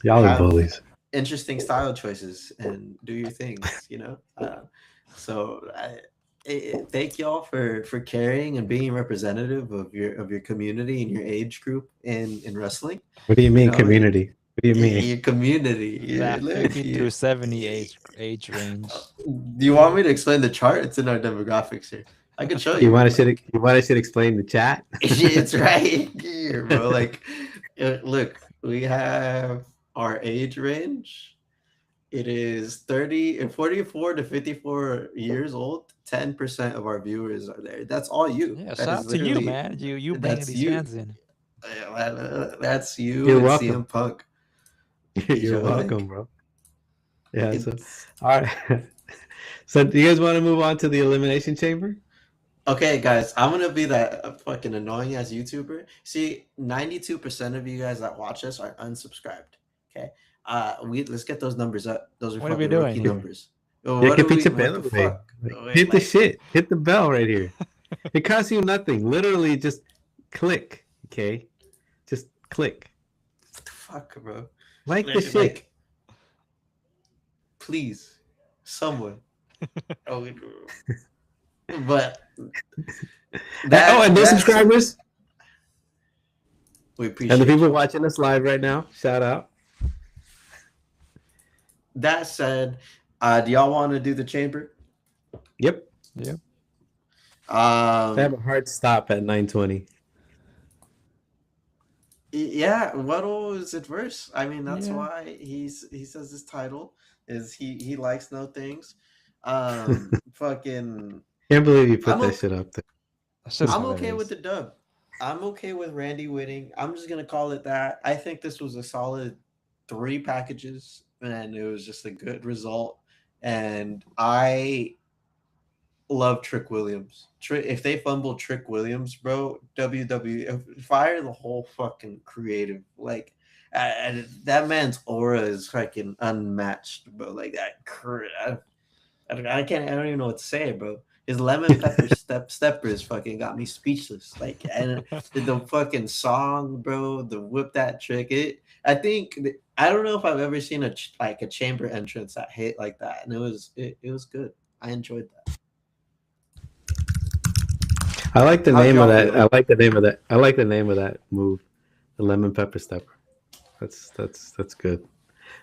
Speaker 2: Y'all are
Speaker 1: have
Speaker 2: bullies.
Speaker 1: interesting style choices and do your things, so thank y'all for carrying and being representative of your community and your age group in wrestling.
Speaker 2: What do you mean, community? What do you mean?
Speaker 1: Your community.
Speaker 3: That
Speaker 1: Look,
Speaker 3: 50 through 70 age range.
Speaker 1: do you want me to explain the chart? It's in our demographics here. I can show you.
Speaker 2: You want to should explain the chat?
Speaker 1: It's right here, bro. Like, look, we have our age range. It is 30 and 44 to 54 years old. 10% of our viewers are there. That's all you.
Speaker 3: Yeah,
Speaker 1: That
Speaker 3: shout
Speaker 1: is
Speaker 3: out to you,
Speaker 1: literally-
Speaker 3: man. You bringing
Speaker 1: that's
Speaker 3: these
Speaker 1: you.
Speaker 3: fans in.
Speaker 1: That's you
Speaker 2: You're
Speaker 1: and
Speaker 2: welcome.
Speaker 1: CM Punk.
Speaker 2: You're welcome,
Speaker 1: Like,
Speaker 2: bro. Yeah. So,
Speaker 1: it's-
Speaker 2: all right. So, do you guys want to move on to the elimination chamber?
Speaker 1: Okay, guys, I'm gonna be that fucking annoying ass YouTuber. See, 92% of you guys that watch us are unsubscribed. Okay, let's get those numbers up. Those are
Speaker 3: What are we
Speaker 1: fucking rookie
Speaker 3: doing?
Speaker 1: numbers.
Speaker 2: Yeah,
Speaker 1: What
Speaker 2: que
Speaker 1: are we?
Speaker 2: pinche
Speaker 1: What
Speaker 2: pedo,
Speaker 1: the
Speaker 2: güey.
Speaker 1: fuck? Wait,
Speaker 2: Hit the
Speaker 1: like,
Speaker 2: shit. Hit the bell right here. It costs you nothing. Literally, just click. Okay, just click.
Speaker 1: What the fuck, bro?
Speaker 2: Like the
Speaker 1: Like,
Speaker 2: shit.
Speaker 1: please, someone. Oh, but
Speaker 2: And those
Speaker 1: that's-
Speaker 2: subscribers
Speaker 1: we appreciate.
Speaker 2: and the people
Speaker 1: you.
Speaker 2: watching us live right now. Shout out.
Speaker 1: That said, do y'all want to do the chamber?
Speaker 2: Yep.
Speaker 3: Yeah.
Speaker 2: They have
Speaker 1: Um,
Speaker 2: a hard stop at 9:20.
Speaker 1: yeah, Waddle is adverse. I mean, that's
Speaker 3: Yeah.
Speaker 1: why he says his title is he likes no things. Fucking,
Speaker 2: Can't believe you put
Speaker 1: I'm
Speaker 2: that
Speaker 1: okay.
Speaker 2: shit up
Speaker 3: That's just
Speaker 1: I'm okay with
Speaker 3: hilarious.
Speaker 1: the dub. I'm okay with Randy winning. I'm just gonna call it that. I think this was a solid 3 packages, and it was just a good result. And I love Trick Williams. If they fumble Trick Williams, bro, WWE fire the whole fucking creative. Like, that man's aura is fucking unmatched, bro. Like that. I can't. I don't even know what to say, bro. His lemon pepper steppers fucking got me speechless. Like, and the fucking song, bro. The whip that trick. I think. I don't know if I've ever seen like a chamber entrance that hit like that, and it was good. I enjoyed that.
Speaker 2: I like the
Speaker 1: How'd
Speaker 2: name of
Speaker 1: y'all
Speaker 2: that.
Speaker 1: feel?
Speaker 2: I like the name of that. I like the name of that move, the lemon pepper stepper. That's good.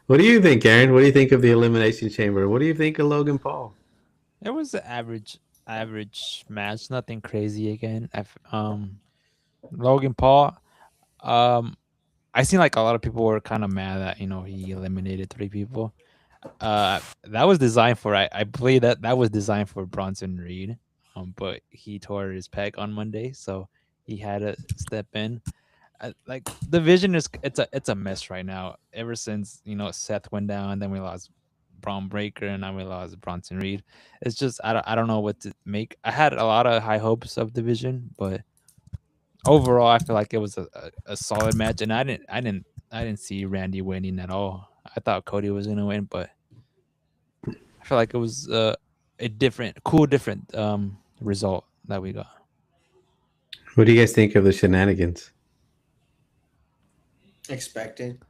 Speaker 2: What do you think, Aaron? What do you think of the elimination chamber? What do you think of Logan Paul?
Speaker 3: It was an average match, nothing crazy again. Logan Paul, um, I seen like a lot of people were kind of mad that he eliminated 3 people. That was designed for I believe that was designed for Bronson Reed. But he tore his pec on Monday, so he had to step in. Like the vision is it's a mess right now. Ever since Seth went down, then we lost Braun Breaker, and now we lost Bronson Reed. It's just I don't know what to make. I had a lot of high hopes of division, but overall, I feel like it was a solid match, and I didn't see Randy winning at all. I thought Cody was gonna win, but I feel like it was a different result that we got.
Speaker 2: What do you guys think of the shenanigans?
Speaker 1: Expected.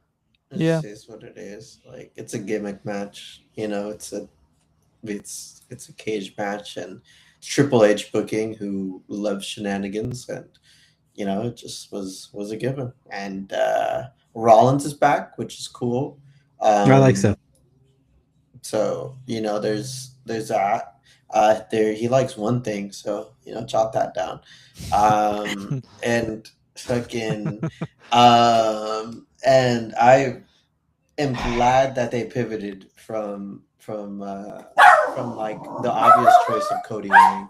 Speaker 1: It
Speaker 3: Yeah.
Speaker 1: just is what it is. Like, it's a gimmick match. It's a cage match, and it's Triple H booking, who loves shenanigans, and it just was a given. And Rollins is back, which is cool.
Speaker 2: I like Seth.
Speaker 1: So there's that. There he likes one thing, so jot that down. And fucking and I am glad that they pivoted from like the obvious choice of Cody winning.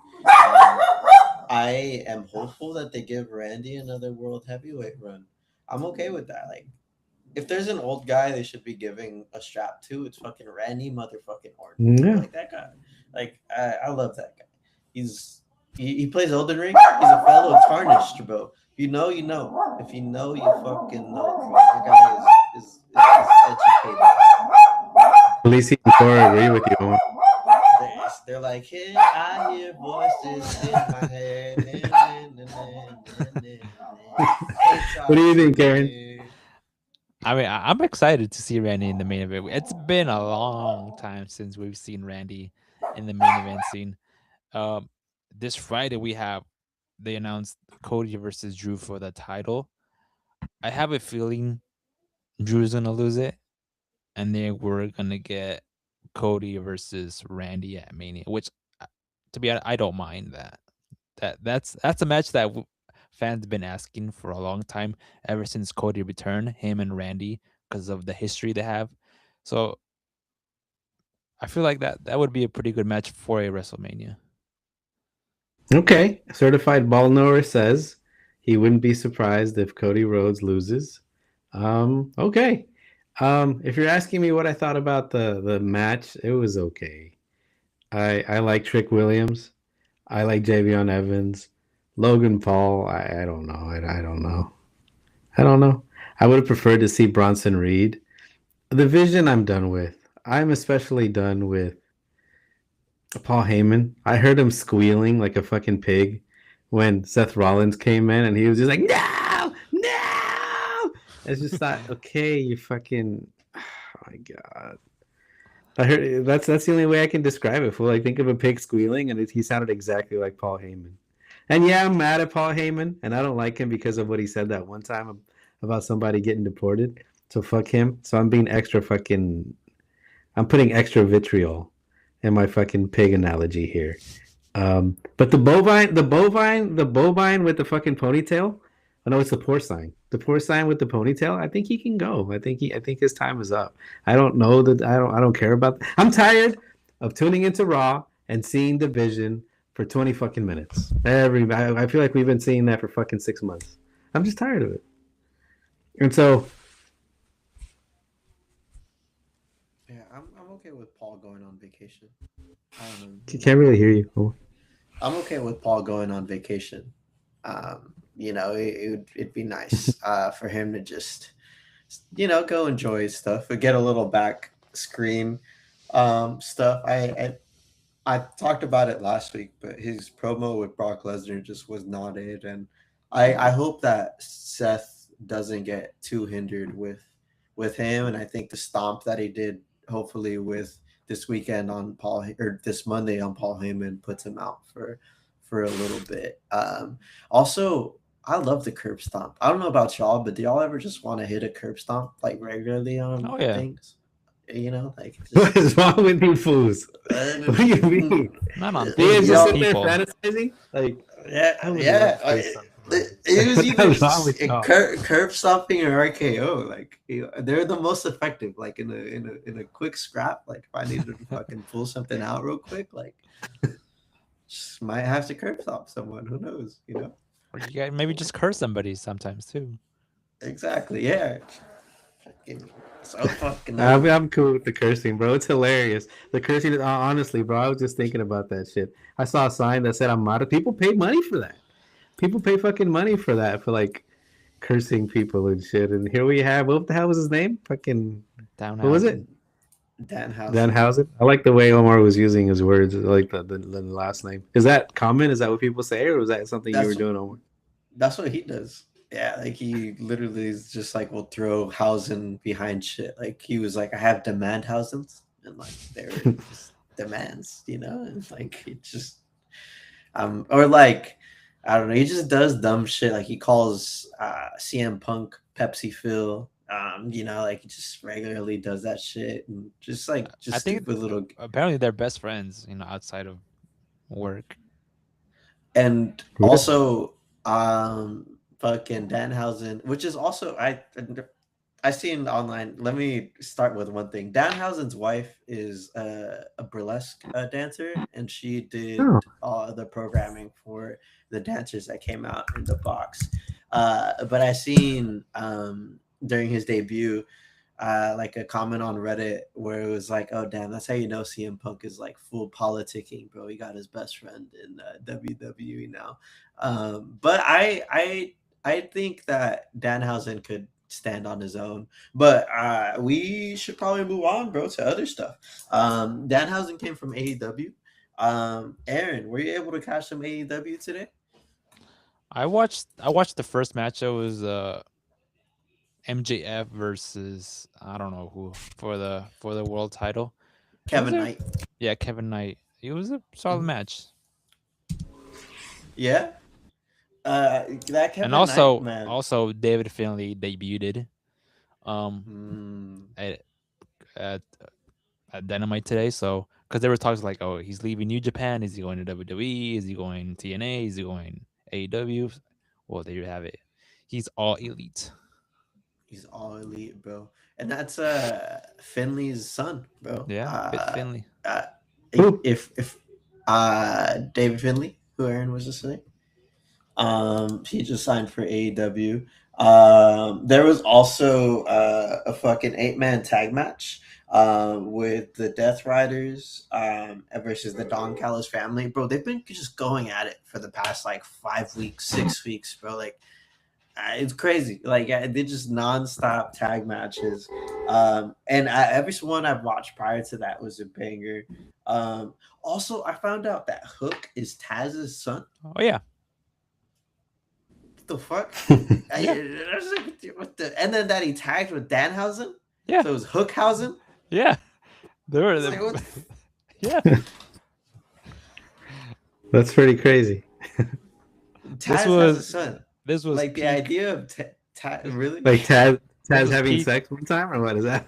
Speaker 1: I am hopeful that they give Randy another world heavyweight run. I'm okay with that. Like, if there's an old guy they should be giving a strap to, it's fucking Randy motherfucking Orton. I
Speaker 2: Yeah.
Speaker 1: like that guy. Like, I love that guy. He plays Elden Ring. He's a fellow tarnished, bro. If you know, you know. If you know, you fucking know. Bro. That guy is educated.
Speaker 2: At least he can agree with you.
Speaker 1: They're like, hey, I hear voices in my head.
Speaker 2: What do you think, Aaron?
Speaker 3: I mean, I'm excited to see Randy in the main event. It's been a long time since we've seen Randy in the main event scene. Um, this Friday they announced Cody versus Drew for the title. I have a feeling Drew's gonna lose it, and then we're gonna get Cody versus Randy at Mania. Which, to be honest, I don't mind that. That's a match that fans been asking for a long time, ever since Cody returned, him and Randy, because of the history they have. So I feel like that would be a pretty good match for a WrestleMania.
Speaker 2: Okay. Certified Ball Knower says he wouldn't be surprised if Cody Rhodes loses. Okay. If you're asking me what I thought about the match, it was okay. I like Trick Williams. I like Javion Evans. Logan Paul. I don't know. I don't know. I don't know. I would have preferred to see Bronson Reed. The Vision I'm done with. I'm especially done with Paul Heyman. I heard him squealing like a fucking pig when Seth Rollins came in, and he was just like, "No, no!" I just thought, okay, you fucking, oh my god. I heard that's the only way I can describe it. Fool. I think of a pig squealing, and he sounded exactly like Paul Heyman. And yeah, I'm mad at Paul Heyman, and I don't like him because of what he said that one time about somebody getting deported. So fuck him. So I'm being extra fucking. I'm putting extra vitriol in my fucking pig analogy here. But the bovine with the fucking ponytail. Oh no, it's the porcine. The porcine with the ponytail. I think he can go. I think his time is up. I don't know that. I don't care about. I'm tired of tuning into Raw and seeing Division for 20 fucking minutes. I feel like we've been seeing that for fucking 6 months. I'm just tired of it. And so
Speaker 1: Yeah, I'm okay with Paul going on vacation.
Speaker 2: can't really hear you. Oh.
Speaker 1: I'm okay with Paul going on vacation. It'd be nice for him to just, go enjoy his stuff, but get a little back screen stuff. I talked about it last week, but his promo with Brock Lesnar just was not it, and I hope that Seth doesn't get too hindered with him, and I think the stomp that he did, hopefully with this weekend on Paul or this Monday on Paul Heyman, puts him out for a little bit. Also, I love the curb stomp. I don't know about y'all, but do y'all ever just want to hit a curb stomp like regularly on
Speaker 3: Oh yeah.
Speaker 1: things? Like
Speaker 2: What
Speaker 1: just
Speaker 2: is wrong with you fools? What do you mean?
Speaker 3: Not on
Speaker 2: You
Speaker 3: things,
Speaker 2: guys just
Speaker 3: on
Speaker 2: sit there
Speaker 3: people.
Speaker 2: fantasizing? Like,
Speaker 1: yeah,
Speaker 2: I would
Speaker 1: yeah.
Speaker 2: love to do something like
Speaker 1: It was
Speaker 2: that.
Speaker 1: either
Speaker 2: What's wrong with y'all?
Speaker 1: curb stomping or RKO. Like they're the most effective. Like in a quick scrap. Like if I needed to fucking pull something out real quick, like just might have to curb stomp someone. Who knows?
Speaker 3: Or you guys maybe just curse somebody sometimes too.
Speaker 1: Exactly. Yeah. Fucking so fucking
Speaker 2: I'm cool with the cursing, bro. It's hilarious. The cursing, honestly, bro. I was just thinking about that shit. I saw a sign that said I'm modest. People pay money for that. People pay fucking money for that, for like cursing people and shit. And here we have, what the hell was his name? Fucking, what was it?
Speaker 3: Downhausen.
Speaker 1: Danhausen.
Speaker 2: Danhausen. I like the way Omar was using his words. I like the last name. Is that common? Is that what people say, or was that something you were
Speaker 1: That's
Speaker 2: doing, Omar?
Speaker 1: that's what he does. Yeah, like he literally is just like will throw Hausen behind shit. Like he was like, I have demand Hausens, and like they're just demands, and like it just or like I don't know, he just does dumb shit. Like he calls CM Punk Pepsi Phil. Like he just regularly does that shit and just like
Speaker 3: I
Speaker 1: just
Speaker 3: think
Speaker 1: stupid little
Speaker 3: apparently they're best friends, outside of work.
Speaker 1: and
Speaker 2: Really?
Speaker 1: also fucking Danhausen, which is also I seen online. Let me start with one thing. Danhausen's wife is a burlesque dancer, and she did
Speaker 2: Oh,
Speaker 1: the programming for the dancers that came out in the box. But I seen during his debut, like a comment on Reddit where it was like, "Oh damn, that's how you know CM Punk is like full politicking, bro. He got his best friend in WWE now." But I think that Danhausen could stand on his own. But we should probably move on, bro, to other stuff. Danhausen came from AEW. Aaron, were you able to catch some AEW today?
Speaker 3: I watched the first match. It was MJF versus I don't know who for the world title. It was
Speaker 1: Kevin Knight.
Speaker 3: yeah, Kevin Knight. It was a solid
Speaker 1: Mhm.
Speaker 3: match.
Speaker 1: Yeah. That
Speaker 3: And
Speaker 1: Kevin Knight,
Speaker 3: also
Speaker 1: man.
Speaker 3: also David Finlay debuted um
Speaker 1: Mm,
Speaker 3: at at, at Dynamite today. So because there were talks like, oh, he's leaving New Japan. Is he going to WWE? Is he going TNA? Is he going AEW? Well, there you have it. He's all elite.
Speaker 1: he's all elite, bro. And that's Finley's son, bro.
Speaker 3: Yeah, Fit Finley.
Speaker 1: Uh
Speaker 2: who?
Speaker 1: if David Finley, who Aaron was just saying. He just signed for AEW. There was also a fucking 8-man tag match with the Death Riders versus the Don Callis family. Bro, they've been just going at it for the past like 5 weeks, 6 weeks, bro. Like, it's crazy. Like, they're just nonstop tag matches. And every one I've watched prior to that was a banger. Also, I found out that Hook is Taz's son.
Speaker 3: Oh yeah,
Speaker 1: The fuck?
Speaker 3: yeah,
Speaker 1: What the? And then that he tagged with Danhausen,
Speaker 3: yeah,
Speaker 1: so it was Hookhausen.
Speaker 3: yeah. There were
Speaker 1: It's like, what
Speaker 3: yeah.
Speaker 2: That's pretty crazy.
Speaker 1: Taz
Speaker 3: This
Speaker 1: has a
Speaker 3: was
Speaker 1: son.
Speaker 3: this was
Speaker 1: Like the
Speaker 3: peak.
Speaker 1: idea of really.
Speaker 2: Like
Speaker 3: This
Speaker 2: Taz
Speaker 3: was
Speaker 2: having
Speaker 3: peak.
Speaker 2: sex one time, or what is that?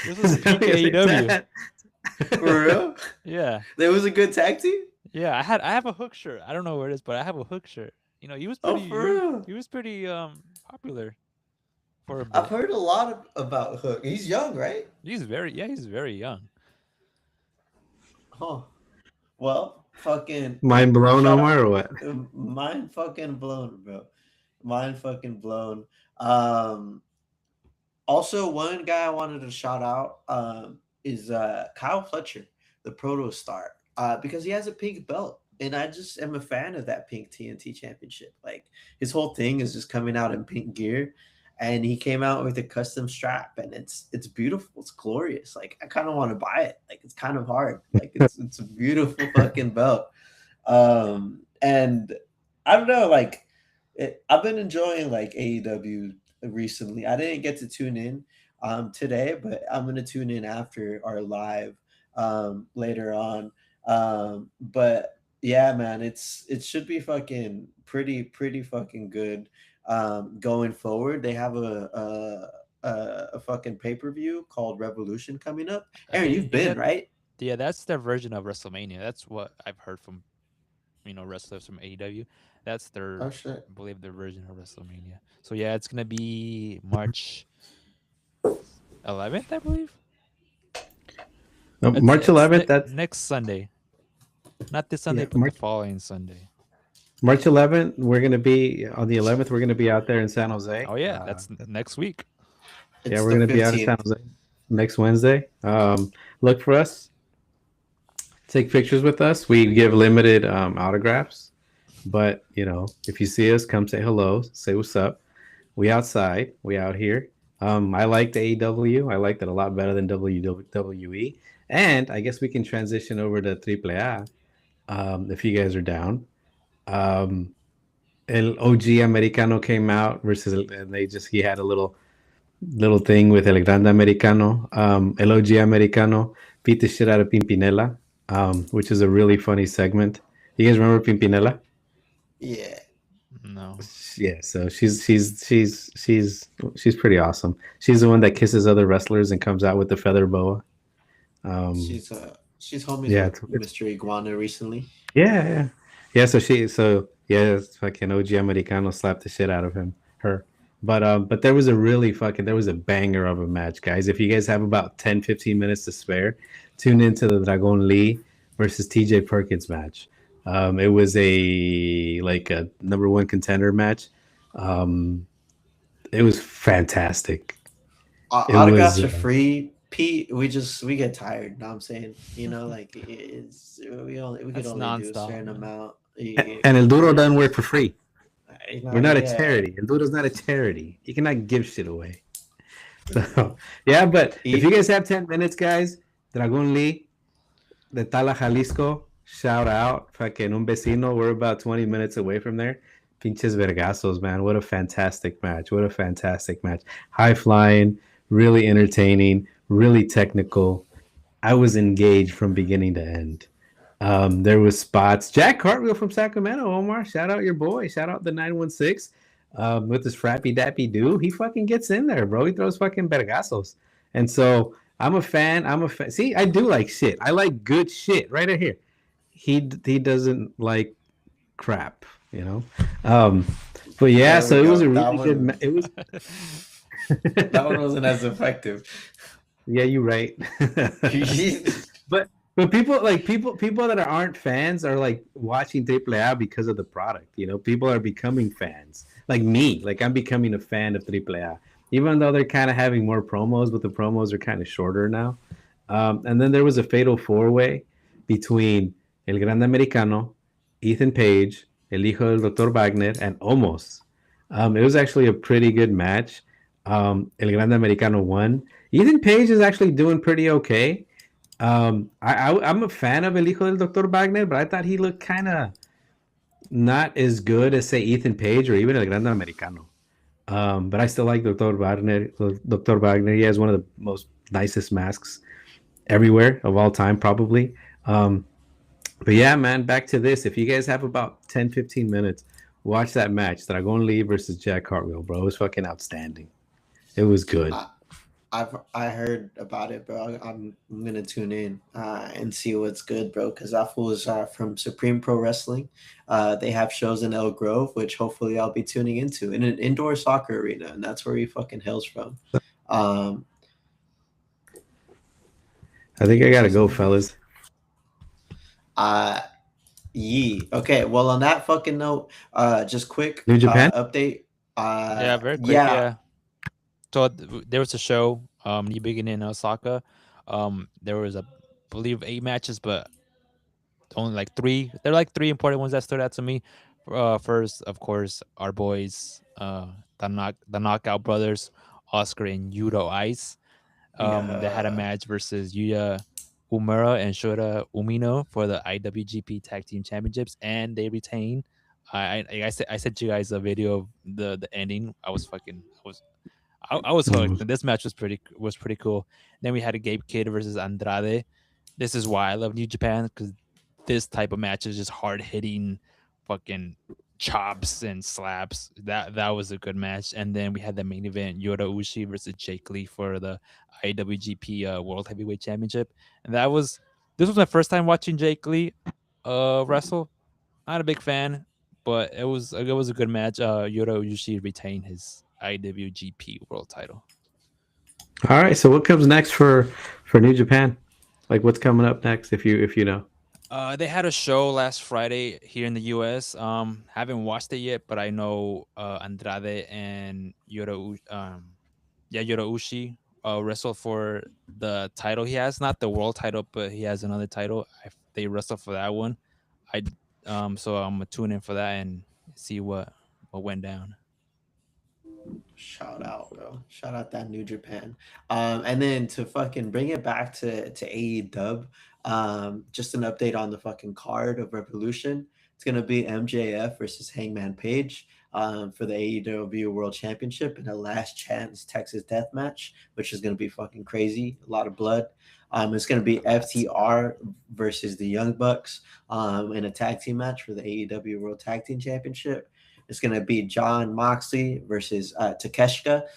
Speaker 3: This was
Speaker 2: Is that
Speaker 3: peak
Speaker 2: what you're saying,
Speaker 3: AEW.
Speaker 2: Taz?
Speaker 1: For real?
Speaker 3: Yeah,
Speaker 1: There was a good tag team?
Speaker 3: yeah. I have a Hook shirt. I don't know where it is, but I have a Hook shirt. You know,
Speaker 1: Oh, for real?
Speaker 3: he was pretty popular for a
Speaker 1: I've
Speaker 3: bit.
Speaker 1: heard a lot about Hook. He's young, right?
Speaker 3: He's very young.
Speaker 1: Huh. Well, fucking
Speaker 2: Mind blown,
Speaker 1: shout out.
Speaker 2: Omar, or what?
Speaker 1: Mind fucking blown, bro. Mind fucking blown. Um, Also, one guy I wanted to shout out is Kyle Fletcher, the Proto Star, because he has a pink belt, and I just am a fan of that pink TNT Championship. Like his whole thing is just coming out in pink gear, and he came out with a custom strap, and it's beautiful, it's glorious. Like I kind of want to buy it. Like it's kind of hard. Like it's a beautiful fucking belt. And I don't know, like I've been enjoying like AEW recently. I didn't get to tune in today, but I'm gonna tune in after our live later on. But yeah, man, it should be fucking pretty fucking good going forward. They have a fucking pay per view called Revolution coming up. Aaron, you've
Speaker 3: Is
Speaker 1: been
Speaker 3: that
Speaker 1: right?
Speaker 3: yeah? That's their version of WrestleMania. That's what I've heard from wrestlers from AEW. That's their,
Speaker 1: Oh shit.
Speaker 3: I believe, their version of WrestleMania. So yeah, it's gonna be March 11th, I believe.
Speaker 2: March 11th. That's
Speaker 3: Next Sunday, not this Sunday,
Speaker 2: yeah.
Speaker 3: but the following Sunday.
Speaker 2: March 11th. We're gonna be on the 11th. We're gonna be out there in San Jose.
Speaker 3: Oh yeah, that's next week.
Speaker 2: Yeah,
Speaker 1: It's
Speaker 2: we're
Speaker 1: the
Speaker 2: gonna be out in San
Speaker 1: 15th.
Speaker 2: Jose next Wednesday. Look for us. Take pictures with us. We give limited autographs, but if you see us, come say hello, say what's up. We outside, we out here. I liked AEW. I liked it a lot better than WWE. And I guess we can transition over to AAA if you guys are down. Um, El OG Americano came out versus, and he had a little thing with El Grande Americano. El OG Americano beat the shit out of Pimpinella, which is a really funny segment. You guys remember Pimpinella?
Speaker 1: Yeah.
Speaker 3: No.
Speaker 2: Yeah, so she's pretty awesome. She's the one that kisses other wrestlers and comes out with the feather boa. Um,
Speaker 1: She's homies
Speaker 2: yeah,
Speaker 1: with Mr. Iguana recently.
Speaker 2: yeah. So it's fucking OG Americano slapped the shit out of her. But there was there was a banger of a match, guys. If you guys have about 10-15 minutes to spare, tune into the Dragon Lee versus TJ Perkins match. It was a number one contender match. Um, it was fantastic. It was
Speaker 1: Autographs are free. Pete, we get tired. Know what I'm saying, like we could
Speaker 3: That's
Speaker 1: only do a
Speaker 3: nonstop,
Speaker 1: certain
Speaker 3: man.
Speaker 1: amount.
Speaker 2: and El Duro doesn't work for free. We're not a
Speaker 1: Yeah.
Speaker 2: charity. El Duro's not a charity. You cannot give shit away. So yeah, but if you
Speaker 1: He-
Speaker 2: guys have 10 minutes, guys, Dragon Lee, de Tala, Jalisco, shout out. Fucking un vecino. We're about 20 minutes away from there. Pinches vergazos, man. What a fantastic match. What a fantastic match. High flying, really entertaining, really technical. I was engaged from beginning to end. There was spots. Jack Cartwheel from Sacramento, Omar. Shout out your boy. Shout out the 916 with his frappy dappy do. He fucking gets in there, bro. He throws fucking vergazos. And so I'm a fan. See, I do like shit. I like good shit right here. He doesn't like crap, you know. Um, but yeah,
Speaker 1: there we
Speaker 2: so it was
Speaker 1: go.
Speaker 2: a
Speaker 1: That
Speaker 2: really good.
Speaker 1: one.
Speaker 2: It was.
Speaker 1: That one wasn't as effective.
Speaker 2: Yeah, you're right. but people that aren't fans are like watching AAA because of the product. People are becoming fans. Like me, like I'm becoming a fan of AAA, even though they're kind of having more promos, but the promos are kind of shorter now. And then there was a fatal four-way between El Grande Americano, Ethan Page, El Hijo del Dr. Wagner, and Omos. It was actually a pretty good match. El Grande Americano won. Ethan Page is actually doing pretty okay. I'm a fan of El Hijo del Dr. Wagner, but I thought he looked kind of not as good as, say, Ethan Page or even El Grande Americano. But I still like Dr. Wagner. Dr. Wagner, he has one of the most nicest masks everywhere of all time, probably. But yeah, man, back to this. If you guys have about 10-15 minutes, watch that match. Dragon Lee versus Jack Cartwheel, bro. It was fucking outstanding. It was good.
Speaker 1: I heard about it, bro. I'm gonna tune in and see what's good, bro. Because that fool is from Supreme Pro Wrestling. They have shows in El Grove, which hopefully I'll be tuning into in an indoor soccer arena, and that's where he fucking hails from. Um,
Speaker 2: I think
Speaker 1: you
Speaker 2: I
Speaker 1: gonna
Speaker 2: gotta
Speaker 1: say
Speaker 2: go,
Speaker 1: something, bro?
Speaker 2: fellas.
Speaker 1: Uh, Yee. Okay. Well, on that fucking note, just quick
Speaker 2: New Japan.
Speaker 1: update.
Speaker 3: Yeah, very quick.
Speaker 1: Yeah,
Speaker 3: Yeah. So there was a show new beginning in Osaka. There was a believe 8 matches, but only like three. There are like three important ones that stood out to me. First, of course, our boys, the Knockout Brothers, Oscar and Yudo Ice. They had a
Speaker 1: yeah,
Speaker 3: match versus Yuya Umura and Shota Umino for the IWGP Tag Team Championships, and they retain. I sent you guys a video of the ending. I was
Speaker 2: Mm.
Speaker 3: hooked. And this match was pretty cool. Then we had a Gabe Kidd versus Andrade. This is why I love New Japan because this type of match is just hard hitting, fucking chops and slaps. That was a good match. And then we had the main event: Yota Ushi versus Jake Lee for the IWGP World Heavyweight Championship. And this was my first time watching Jake Lee wrestle. Not a big fan, but it was a good match. Yota Ushi retained his IWGP World Title.
Speaker 2: All right. So what comes next for New Japan? Like what's coming up next? If you know.
Speaker 3: They had a show last Friday here in the U.S. Haven't watched it yet, but I know Andrade and Yota Ushi wrestle for the title he has, not the world title, but he has another title. They wrestle for that one. I so I'm gonna tune in for that and see what went down.
Speaker 1: shout out, bro. Shout out that New Japan. And then to fucking bring it back to AEW, just an update on the fucking card of Revolution. It's gonna be MJF versus Hangman Page for the AEW World Championship in a last chance Texas Death Match, which is gonna be fucking crazy. A lot of blood. It's gonna be FTR versus the Young Bucks in a tag team match for the AEW World Tag Team Championship. It's going to be John Moxley versus Takeshita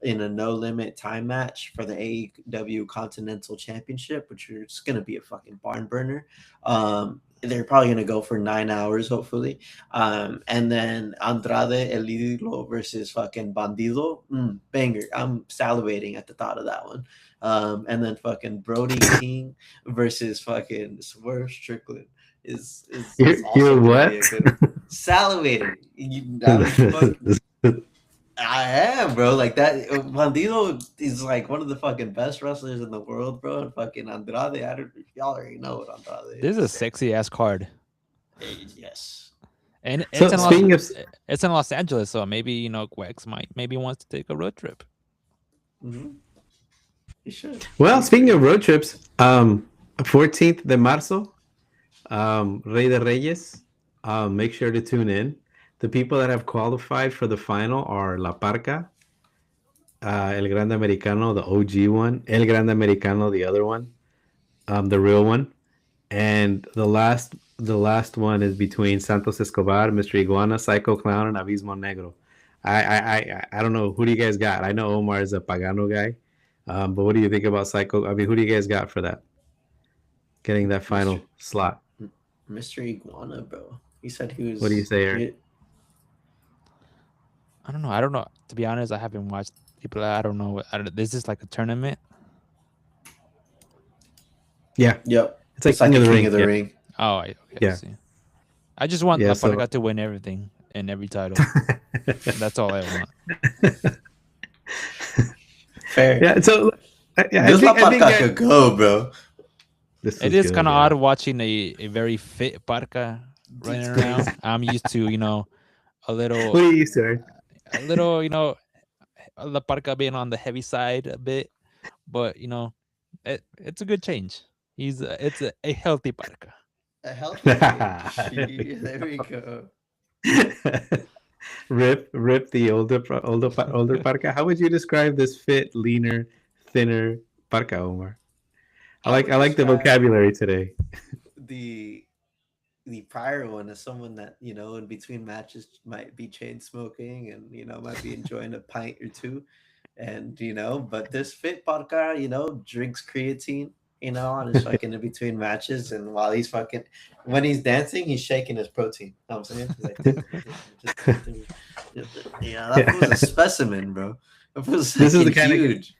Speaker 1: in a no limit time match for the AEW Continental Championship, which is going to be a fucking barn burner. They're probably going to go for 9 hours, hopefully. And then Andrade El Idolo versus fucking Bandido. Banger. I'm salivating at the thought of that one. And then fucking Brody King versus fucking Swerve Strickland is also
Speaker 2: You're
Speaker 1: gonna be a
Speaker 2: what?
Speaker 1: good one. Salivating. Now that you fuck, I am, bro. Like that. Bandido is like one of the fucking best wrestlers in the world, bro. And fucking Andrade, I don't, y'all already know what Andrade
Speaker 3: This is a
Speaker 1: is.
Speaker 3: sexy ass card,
Speaker 1: Yes.
Speaker 3: and
Speaker 2: So speaking of
Speaker 3: It's in Los Angeles, so maybe Gwex might maybe wants to take a road trip.
Speaker 1: Mm-hmm. He should.
Speaker 2: well,
Speaker 1: He's
Speaker 2: speaking
Speaker 1: great.
Speaker 2: of road trips, 14th de marzo, Rey de Reyes. Make sure to tune in. The people that have qualified for the final are La Parca, El Grande Americano, the OG one, El Grande Americano, the other one, the real one, and the last one is between Santos Escobar, Mr. Iguana, Psycho Clown, and Abismo Negro. I don't know, who do you guys got? I know Omar is a Pagano guy, but what do you think about Psycho? I mean, who do you guys got for that? Getting that
Speaker 1: Mr.
Speaker 2: final slot.
Speaker 1: Mr. Iguana, bro. He said
Speaker 2: What do you say, Aaron?
Speaker 3: I don't know. I don't know. To be honest, I haven't watched people. I don't know. This is like a tournament.
Speaker 2: Yeah,
Speaker 1: Yep.
Speaker 2: it's like
Speaker 1: It's like
Speaker 2: King
Speaker 1: a
Speaker 2: of the
Speaker 1: King
Speaker 2: Ring.
Speaker 1: of the
Speaker 2: Yeah,
Speaker 1: Ring.
Speaker 3: Oh, okay. I
Speaker 2: yeah,
Speaker 3: see. I just want
Speaker 2: yeah.
Speaker 3: La
Speaker 2: So
Speaker 3: Parga to win everything and every title. That's all I want.
Speaker 1: Fair.
Speaker 2: yeah, so yeah, I
Speaker 1: This La
Speaker 2: think
Speaker 1: Parca
Speaker 2: guys,
Speaker 1: could go, bro.
Speaker 2: this
Speaker 3: It
Speaker 2: is
Speaker 3: is kind
Speaker 2: good.
Speaker 3: of
Speaker 2: Yeah.
Speaker 3: odd watching a very fit Parca running
Speaker 1: It's
Speaker 3: around.
Speaker 1: crazy.
Speaker 3: I'm used to a
Speaker 2: What
Speaker 3: little
Speaker 2: are you used to, Aaron?
Speaker 3: La Parca being on the heavy side a bit, but it's a good change. It's a healthy Parca.
Speaker 1: A healthy change. There we go.
Speaker 2: Rip the older Parka. How would you describe this fit, leaner, thinner Parka, Omar? I
Speaker 1: I
Speaker 2: like
Speaker 1: would
Speaker 2: I like the
Speaker 1: describe
Speaker 2: vocabulary today.
Speaker 1: the the prior one as someone that in between matches might be chain smoking and might be enjoying a pint or two. And but this fit podcast, drinks creatine, on his fucking in between matches, and while he's fucking when he's dancing, he's shaking his protein. You know what I'm saying? He's like, yeah, that
Speaker 2: Yeah.
Speaker 1: was a specimen, bro. That was
Speaker 2: This is the
Speaker 1: fucking
Speaker 2: kind of
Speaker 1: huge.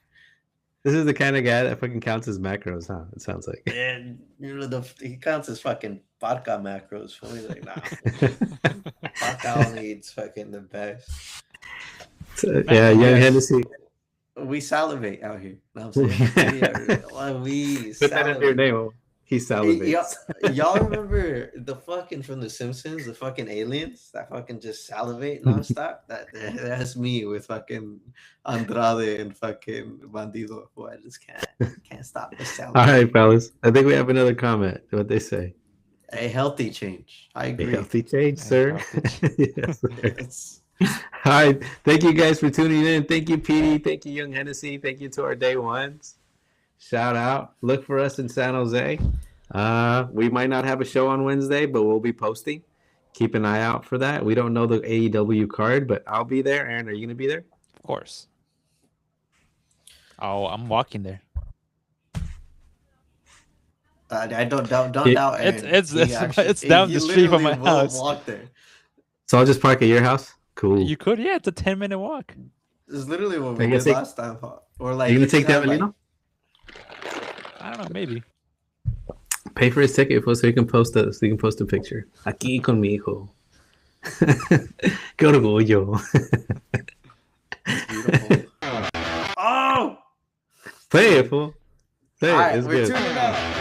Speaker 2: This is the kind of guy that fucking counts his macros, huh? It sounds like.
Speaker 1: And he counts his fucking vodka macros. So he's like, nah, vodka only eats fucking the best.
Speaker 2: Yeah, young
Speaker 1: Yes.
Speaker 2: Hennessy.
Speaker 1: We salivate out here. Know what I'm saying? We
Speaker 2: Put that in your
Speaker 1: salivate.
Speaker 2: name. He salivates.
Speaker 1: Y'all remember the fucking from The Simpsons, the fucking aliens that fucking just salivate nonstop? That's me with fucking Andrade and fucking Bandido, who I just can't stop the salivate.
Speaker 2: All right, fellas. I think we have another comment. What they say?
Speaker 1: A healthy change. I
Speaker 2: A
Speaker 1: agree.
Speaker 2: healthy change, sir. Yes, sir.
Speaker 1: It's-
Speaker 2: All right. Thank you guys for tuning in. Thank you, Petey. Thank you, Young Hennessy. Thank you to our day ones. Shout out. Look for us in San Jose. We might not have a show on Wednesday, but we'll be posting. Keep an eye out for that. We don't know the AEW card, but I'll be there. Aaron, are you going to be there?
Speaker 3: Of course. Oh, I'm walking there.
Speaker 1: I don't doubt
Speaker 2: Yeah,
Speaker 1: Aaron.
Speaker 3: It's down the street from my
Speaker 1: literally will
Speaker 3: house.
Speaker 1: Walk there.
Speaker 2: So I'll just park at your house? Cool.
Speaker 3: You could, yeah. It's a 10-minute walk.
Speaker 1: It's literally what
Speaker 2: I
Speaker 1: we
Speaker 2: guess
Speaker 1: did
Speaker 2: it-
Speaker 1: last time. Or
Speaker 2: Are
Speaker 1: like,
Speaker 2: you going
Speaker 1: if
Speaker 2: to take
Speaker 1: have,
Speaker 2: that, Melino?
Speaker 3: I don't know, maybe.
Speaker 2: Pay for his ticket so he can post a picture. Aquí con mi hijo. Qué orgullo.
Speaker 1: Beautiful. Oh!
Speaker 2: Play it, fool. Play it.
Speaker 1: All right,
Speaker 2: It's
Speaker 1: we're
Speaker 2: good.
Speaker 1: tuning out.